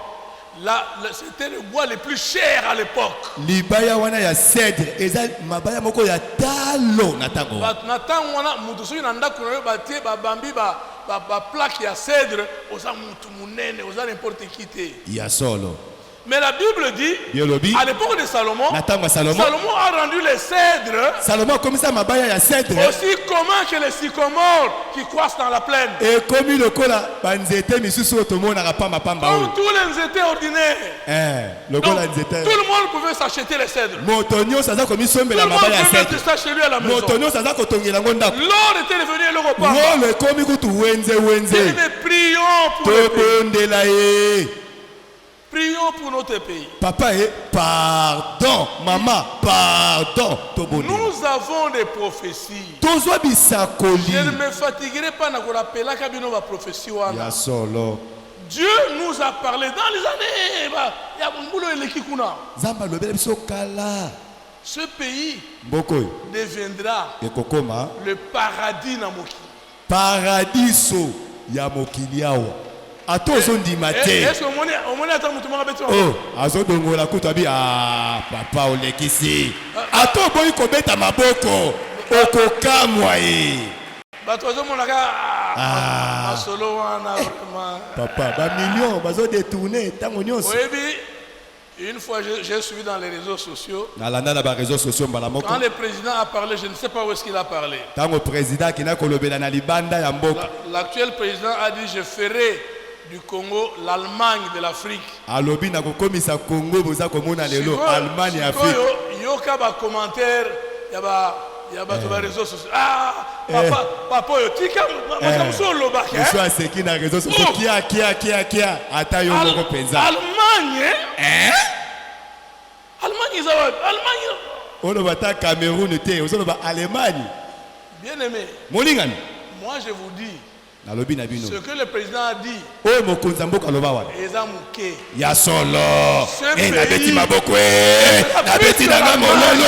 B: c'était le bois le plus cher à l'époque.
C: libaya wana ya cèdre eza mabaya moko ya talo na tango.
B: Na ntango wana mutu soki na ndako na yo batie babambi baplaque ya cèdre oza mutu munene oza n'importe qui te.
C: Ya solo.
B: Mais la Bible dit,
C: Biolobi.
B: à l'époque de Salomon,
C: Na tango Salomon.
B: Salomon a rendu les cèdres
C: Salomon comme ça mabaya ya cèdre
B: aussi communs que les sycomores qui croissent dans la plaine.
C: et comme lokola banzete misusu otomonaka pamba pamba
B: Comme
C: oyo.
B: tous les étaient ordinaires. Donc,
C: Lokola
B: tout
C: nzete.
B: le monde pouvait s'acheter les cèdres.
C: Moto nyonso aza
B: Tout
C: komisombela
B: le monde
C: mabaya ya
B: pouvait
C: cèdre.
B: mettre ça chez lui à la maison.
C: Moto nyonso aza kotongela ngo ndako.
B: L'or était devenu eloko pamba.
C: Ngolo ekomi kutu wenze wenze.
B: Mais prions pour le pays.
C: Tobondela ye.
B: Prions pour notre pays.
C: Papa pardon. Maman pardon. Tobondela.
B: Nous avons des prophéties.
C: Tozwa
B: Je ne
C: bisakoli.
B: me fatiguerai pas na rappeler kabino ba prophétie wana.
C: Ya solo.
B: Dieu nous a parlé dans les années. Ya mbulo eleki kuna.
C: Zamba lobela biso kala.
B: Ce pays
C: Mboko oyo
B: deviendra
C: ekokoma
B: le paradis na mokili.
C: paradiso ya mokili awa. Ato ozondima te.
B: Est-ce que omoni ata mutu moko beti
C: Oh, azodongola kutu abi papa olekisi. Ato boyi kobeta maboko okokamwa ye.
B: bato bazomonaka masolo wana vraiment.
C: Papa ba million bazodetourne ntango nyonso.
B: Oyebi, une fois j'ai suivi dans les réseaux sociaux.
C: Nalanda na ba réseaux sociaux mbala moko.
B: Quand le président a parlé, je ne sais pas où est-ce qu'il a parlé.
C: Tango président kina kolobela na libanda ya mboka.
B: L'actuel président a dit je ferai du Congo l'Allemagne de l'Afrique.
C: Alobi na kokomisa Congo boza komona lelo Allemagne Afrique.
B: Yoka ba commentaire ya ba to ba réseaux sociaux. Papa yo tika makamso lobaka.
C: Je suis à ce qui na réseaux sociaux kia ata yo moko penza.
B: Allemagne Allemagne is our Allemagne.
C: Ono bata Cameroun te, ozo ba Allemagne.
B: Bien aimé.
C: Molingani.
B: Moi je vous dis
C: Nalobi na bino.
B: ce que le président a dit.
C: Oyo mokonza mboka loba wana.
B: Eza muke.
C: Ya solo.
B: Ce
C: Na beti
B: pays-
C: maboko na beti na nga mololo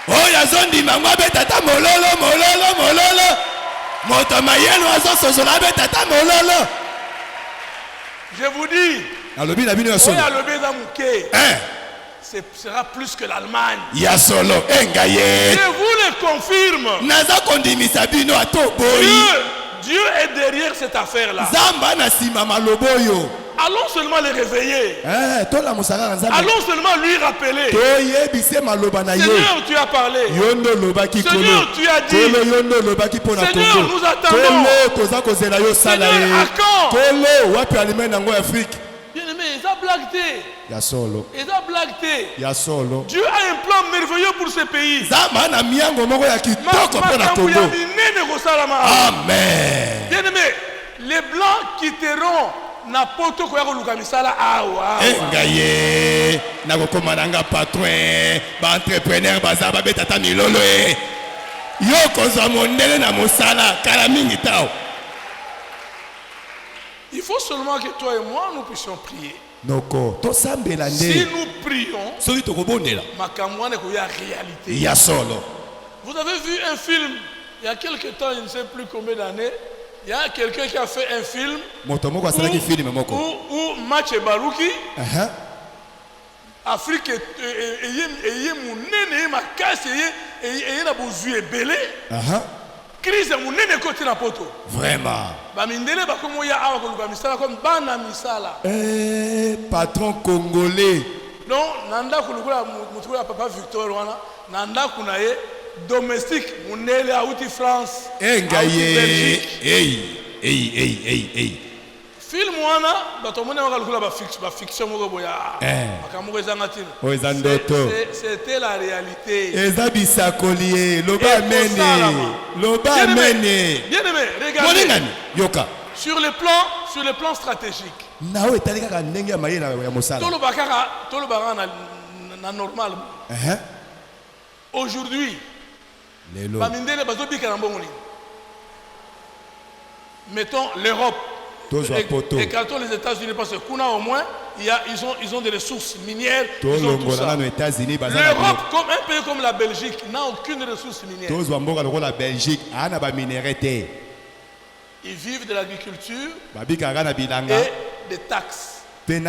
C: Oyo azondi mango betata mololo. Moto mayelo azosozola betata mololo.
B: Je vous dis,
C: Nalobi na bino ya solo.
B: oya lobi eza muke. Ce sera plus que l'Allemagne.
C: Ya solo engaye.
B: Je vous le confirme.
C: Naza kondimisa bino ato boyi.
B: Dieu est derrière cette affaire-là.
C: Zamba na sima maloboyo.
B: Allons seulement les réveiller.
C: Tola musaka nzambe.
B: Allons seulement lui rappeler.
C: Toyebise maloba na ye.
B: Seigneur, tu as parlé.
C: Yondo lobaki kolo.
B: Seigneur, tu as dit.
C: Kolo yondo lobaki pona
B: Seigneur,
C: Congo.
B: nous attendons.
C: Kolo toza kozela yo sala
B: Seigneur,
C: ye.
B: à quand?
C: Kolo wapi alimene nango Afrique.
B: Bien aimé, ils ont blagué.
C: Ya solo.
B: Ils ont blagué.
C: Ya solo.
B: Dieu a un plan merveilleux pour ce pays.
C: Zamba na miango moko ya kitoko pona Congo. Amen.
B: Bien aimé, les blancs quitteront n'importe quoi que Lukamisala awa.
C: Engaye na kokoma nanga patron ba entrepreneur bazaba betata milolo e. Yo kozwa mondele na mosala kala mingi tao.
B: Il faut seulement que toi et moi nous puissions prier.
C: Noko to sambela
B: Si
C: nde.
B: nous prions,
C: Soki tokobondela.
B: makamwana ko ya réalité.
C: Ya solo.
B: Vous avez vu un film il y a quelques temps, je ne sais plus combien d'années, il y a quelqu'un qui a fait un film où Match et Barouki, Afrique est mounene, ma casse, et na bozu est belé. Crise mounene côté na poto.
C: Vraiment.
B: Ba mindele ba comme ya awa ko misala comme bana misala.
C: Patron congolais.
B: Non, nanda ko lukula mutukula papa Victor wana, nanda kuna ye domestique munele auti France.
C: Ngaye. Hey.
B: Film wana bato mona bakalukula ba fiction moko boya. Makamoko ezanga tina. C'était la réalité.
C: Ezabisa collier, loba mene.
B: Bien aimé, regardez.
C: Yoka.
B: Sur le plan stratégique.
C: Nawe talika ndenge ya mayena ya mosala.
B: Tolo bakara na normal. Aujourd'hui,
C: lelo.
B: Bamindele bazobika na mbongo. Mettons l'Europe. Écartons les États-Unis parce que kuna au moins ils ont des ressources minières. L'Europe, comme un pays comme la Belgique, n'a aucune ressource minière. Ils vivent de l'agriculture et des taxes. Un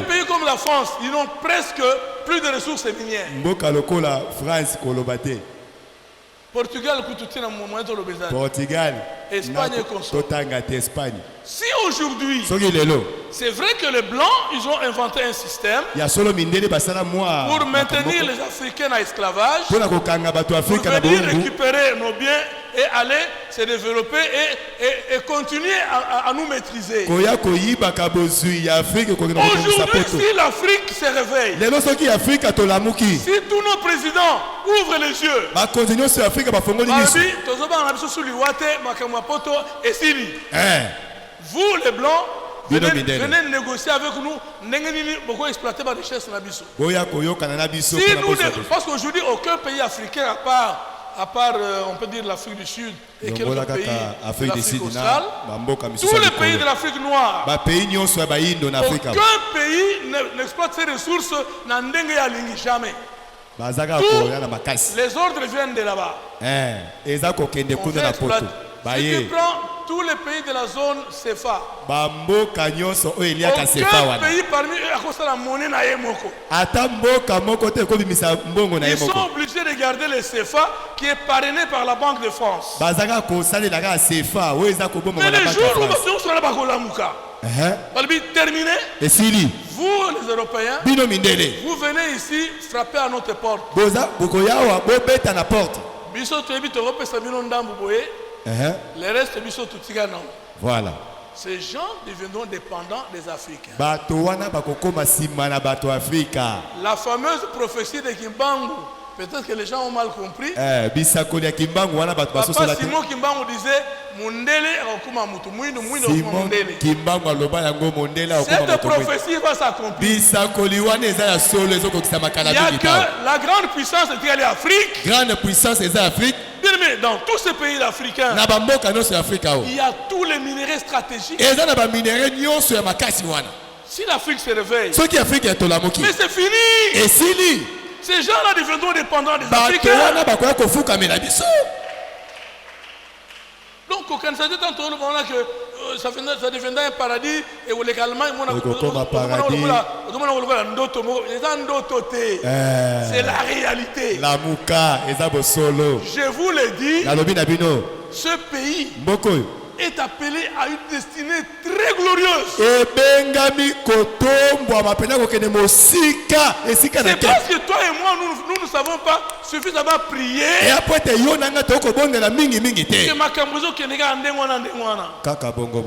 B: pays comme la France, ils n'ont presque plus de ressources minières. Portugal, Espagne et consort. Si aujourd'hui, c'est vrai que les Blancs, ils ont inventé un système pour maintenir les Africains à esclavage, pour venir récupérer nos biens et aller se développer et continuer à nous maîtriser. Aujourd'hui, si l'Afrique se réveille, si tous nos présidents ouvrent les yeux, vous les Blancs, venez négocier avec nous, pourquoi exploiter ma richesse. Parce qu'aujourd'hui, aucun pays africain, à part on peut dire l'Afrique du Sud et quelques pays de l'Afrique australe, tous les pays de l'Afrique noire, aucun pays n'exploite ses ressources jamais. Les ordres viennent de là-bas. Si tu prends tous les pays de la zone CFA, aucun pays parmi eux a cause la monnaie na yemoko. Ils sont obligés de garder le CFA qui est parrainé par la Banque de France. Mais les jours où nous sommes terminé, vous les Européens, vous venez ici frapper à notre porte.
C: Voilà.
B: Ces gens deviendront dépendants des Africains. La fameuse prophétie de Kimbangu, peut-être que les gens ont mal compris. Papa Simon Kimbangu disait Mundele akuma mutu mwindu Mundele. Cette prophétie va s'accomplir. Il n'y a que la grande puissance de l'Afrique.
C: Grande puissance des Afrique.
B: Mais dans tous ces pays africains, il y a tous les minéraux stratégiques. Si l'Afrique se réveille, mais c'est fini. Ces gens-là deviendront dépendants des Africains. Donc, au Canada, tantôt, on a que ça deviendra un paradis et légalement, c'est la réalité. Je vous le dis, ce pays est appelé à une destinée très glorieuse. C'est parce que toi et moi, nous ne savons pas suffisamment prier.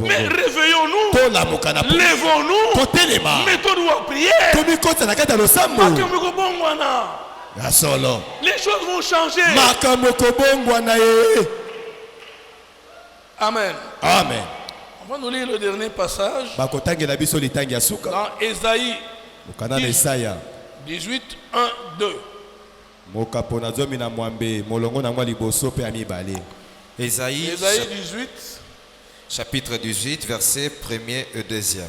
B: Mais réveillons-nous, lèvons-nous, mettons-nous à prier. Les choses vont changer. Amen.
C: Amen.
B: On va nous lire le dernier passage. Dans Ésaïe 18, 1, 2.
D: Ésaïe
B: 18,
D: chapitre 18, versets 1er et 2e.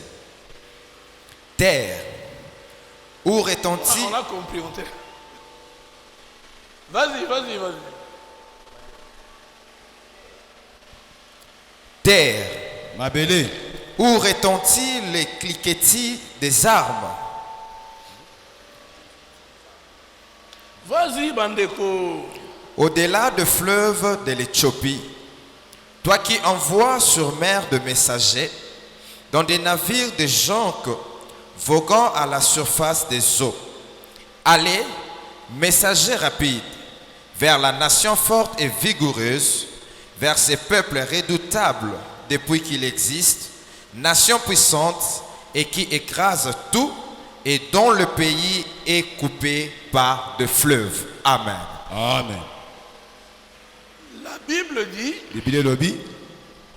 D: Terre, où retentit...
B: on a compris. Vas-y.
D: terre,
C: mabele
D: où retentit les cliquetis des armes.
B: Vas-y, Bandeko.
D: Au-delà du fleuve de l'Éthiopie, toi qui envoies sur mer de messagers dans des navires de jonques voguant à la surface des eaux, allez, messager rapide, vers la nation forte et vigoureuse, vers ces peuples redoutables depuis qu'il existe, nation puissante et qui écrase tout et dont le pays est coupé par des fleuves. Amen.
C: amen.
B: La Bible dit
C: Biblia lobi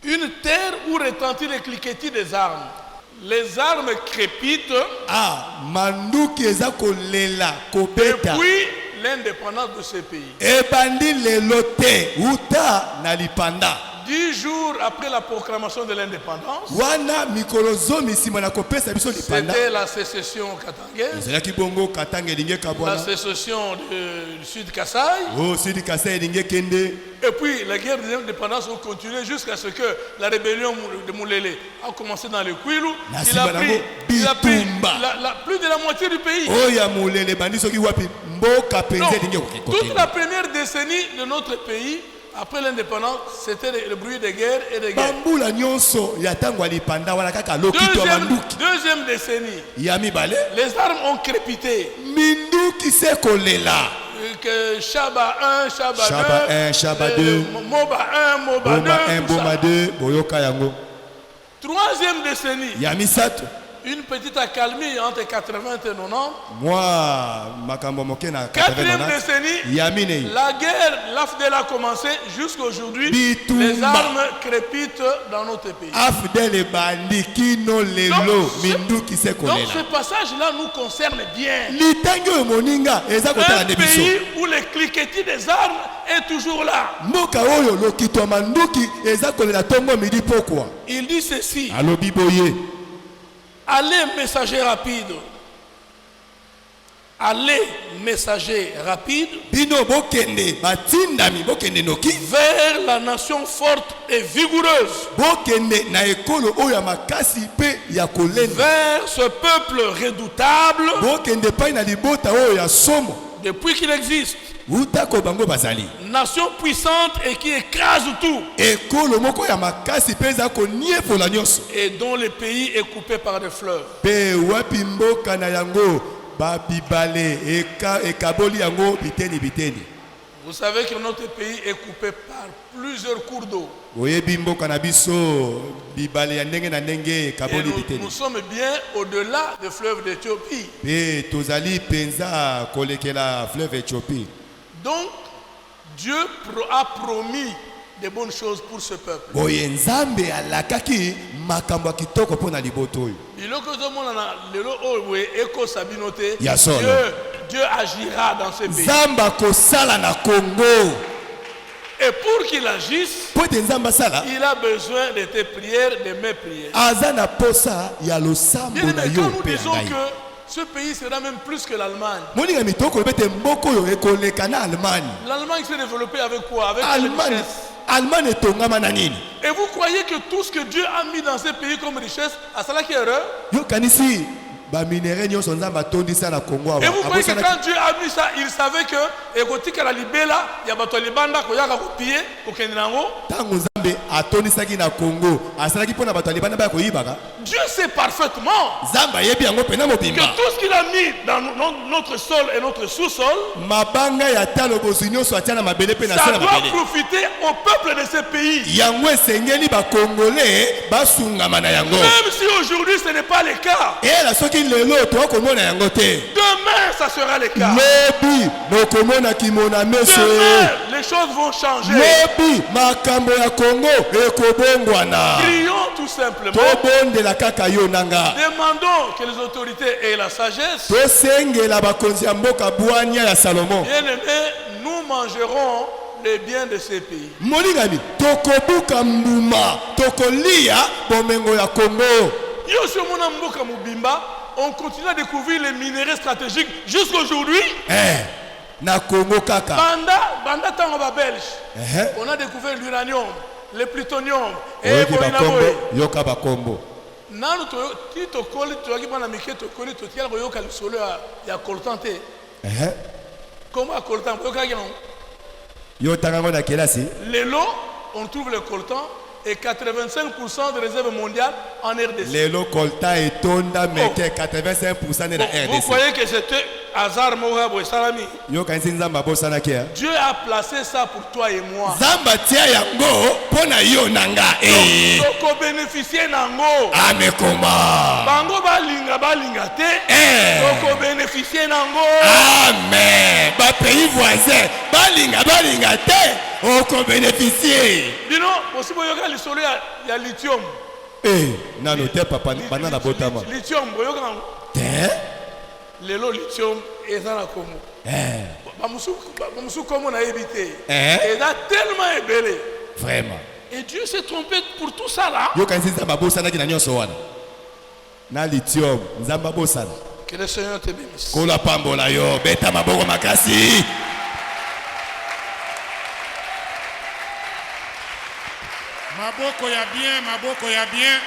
B: une terre où retentit les cliquetis des armes. Les armes crépitent
C: manduki eza kolela kobeta
B: depuis l'indépendance de ce pays.
C: ebandi lelo te uta na lipanda
B: 10 jours après la proclamation de l'indépendance,
C: wana mikolo zomi nsima na kopesa biso lipanda
B: c'était la sécession katangaise,
C: ezalaki bongo katanga elingi
B: la
C: ekabwana
B: sécession du Sud Kasaï,
C: sudi kasai elingi ekende
B: et puis les guerres d'indépendance ont continué jusqu'à ce que la rébellion de Moulele a commencé dans le Kwilu. Il a pris plus de la moitié du pays.
C: oyo ya molele ebandi soki wapi mboka
B: Non,
C: penza elingi
B: toute la première décennie de notre pays, après l'indépendance, c'était le bruit des guerres et des guerres.
C: bambula nyonso ya ntango ya lipanda wana kaka lokito ya manduki
B: Deuxième décennie,
C: ya mibale
B: les armes ont crépité.
C: minduki se kolela
B: Que Shaba 1, Shaba
C: Shaba
B: 2,
C: 1, Shaba 2,
B: Moba 1, Moba 2,
C: boma 1
B: tout ça.
C: boma 2 boyoka yango
B: Troisième décennie,
C: ya misato
B: une petite accalmie entre 80 et 90.
C: mwa makambo moke na
B: Quatrième
C: 80
B: décennie,
C: ya minei
B: la guerre, l'AFDEL a commencé jusqu'à aujourd'hui.
C: Bitumba.
B: Les armes crépitent dans notre pays.
C: afdel ebandi kino lelo
B: Donc,
C: minduki se
B: Donc
C: kolela
B: ce passage-là nous concerne bien.
C: litangi oyo moninga eza kotala
B: Un
C: nde biso
B: pays où le cliquetis des armes est toujours là.
C: mboka oyo lokito ya manduki eza kolela ntongo midi pokwa
B: Il dit ceci:
C: alobi boye
B: allez, messager rapide. Allez, messager rapide,
C: bino bokende batindami bokende noki
B: vers la nation forte et vigoureuse,
C: bokende na ekolo oyo ya makasi mpe ya kolenda
B: vers ce peuple redoutable
C: bokende epai na libota oyo ya somo
B: depuis qu'il existe,
C: utako bango bazali
B: nation puissante et qui écrase tout,
C: ekolo moko ya makasi mpe eza koniefola nyonso
B: et dont le pays est coupé par des fleuves.
C: mpe wapi mboka na yango babibale ekaboli yango biteni biteni
B: Vous savez que notre pays est coupé par plusieurs cours d'eau.
C: oyebi mboka na biso bibale ya ndenge na ndenge
B: Et
C: ekaboli
B: nous
C: biteni
B: sommes bien au-delà des fleuves d'Éthiopie.
C: mpe tozali mpenza kolekela fleuve Éthiopie.
B: Donc, Dieu a promis de bonnes choses pour ce peuple.
C: boye nzambe alakaki makambo ya kitoko mpo na liboto oyo
B: Biloko tozomona na lelo oyo boye ekosabino te.
C: Ya solo.
B: Dieu agira dans ce pays.
C: nzambe akosala na Congo
B: Et pour qu'il agisse,
C: mpo ete nzambe asala
B: il a besoin de tes prières, de mes prières.
C: aza na posa ya losambo
B: Bien
C: na
B: aimé,
C: yo
B: quand nous
C: mpe na
B: disons
C: ngai
B: que ce pays sera même plus que l'Allemagne.
C: moninga mitoko lobi ete mboka oyo ekoleka na Allemagne.
B: L'Allemagne s'est développée avec quoi? Avec quelle
C: Allemagne
B: richesse?
C: Allemagne etongama na nini
B: Et vous croyez que tout ce que Dieu a mis dans ce pays comme richesse, à cela qui est erreur?
C: yokanisi baminere nyonso nzambe atondisa na Congo
B: Et vous croyez que
C: awa
B: quand Dieu a mis ça, il savait que ekotika la libela, ya bato libanda koyaka kopie kokende nango.
C: ntango nzambe atondisaki na Congo asalaki mpo na bato ya libanda baya koyibaka
B: Dieu sait parfaitement
C: nzambe ayebi yango mpenza
B: que
C: mobimba
B: tout ce qu'il a mis dans notre sol et notre sous-sol,
C: mabanga ya talo bozwi nyonso atia na mabele mpe na se
B: ça
C: na
B: doit
C: mabele
B: profiter au peuple de ce pays.
C: yango esengeli bakongole basungama na yango
B: Même si aujourd'hui ce n'est pas le cas,
C: eyela soki lelo tokomona yango te
B: demain ça sera le cas.
C: lobi bokomona kimona meso
B: Demain, les choses vont changer.
C: lobi makambo ya Congo ekobongwana
B: Prions tout simplement.
C: tobondela kaka yo nanga
B: Demandons que les autorités aient la sagesse.
C: tosengela bakonzi ya mboka bwania ya Salomon
B: Bien-aimés, nous mangerons les biens de ces pays.
C: molingami tokobuka mbuma tokolia bomengo ya Congo
B: Yo sur mon amboka mubimba, on continue à découvrir les minéraux stratégiques jusqu'à aujourd'hui.
C: na Congo kaka
B: Banda tango ba belge.
C: Eh.
B: On a découvert l'uranium. le plutonium. Et
C: oyoki bakombo yoka bakombo
B: nanu ti tokoli toyaki bana mike tokoli totiala koyoka lisolo ya coltan te. Comment à coltan boyokaki nango
C: yo tangango na kelasi
B: lelo on trouve le coltan et 85% de réserve mondiale en RDC.
C: lelo coltan etonda meke 85% na RDC.
B: Vous croyez que c'était hasard Mohabo et Salami?
C: Yo kanisi nzamba bosanaki ya
B: Dieu a placé ça pour toi et moi.
C: Zamba tia yango pona yo nanga
B: Toko bénéficier nango.
C: Amekoma.
B: Bango balinga te. Toko bénéficier nango.
C: Amen. Ba pays voisin balinga te. Oko bénéficier.
B: Dino, possible yoka lisolo ya lithium.
C: Nano te papa banana botama.
B: Lithium boyoka nango.
C: Te?
B: Lelo lithium ezana komo. Bamusu komo na ebité. Et là tellement ébélé.
C: Vraiment.
B: Et Dieu s'est trompé pour tout ça là.
C: Yo kanisi nzamba bosana kina nyonso wana. Na lithium nzamba bosana.
B: Que le Seigneur te bénisse.
C: Kola pambola yo beta maboko makasi.
A: Maboko ya bien, maboko ya bien.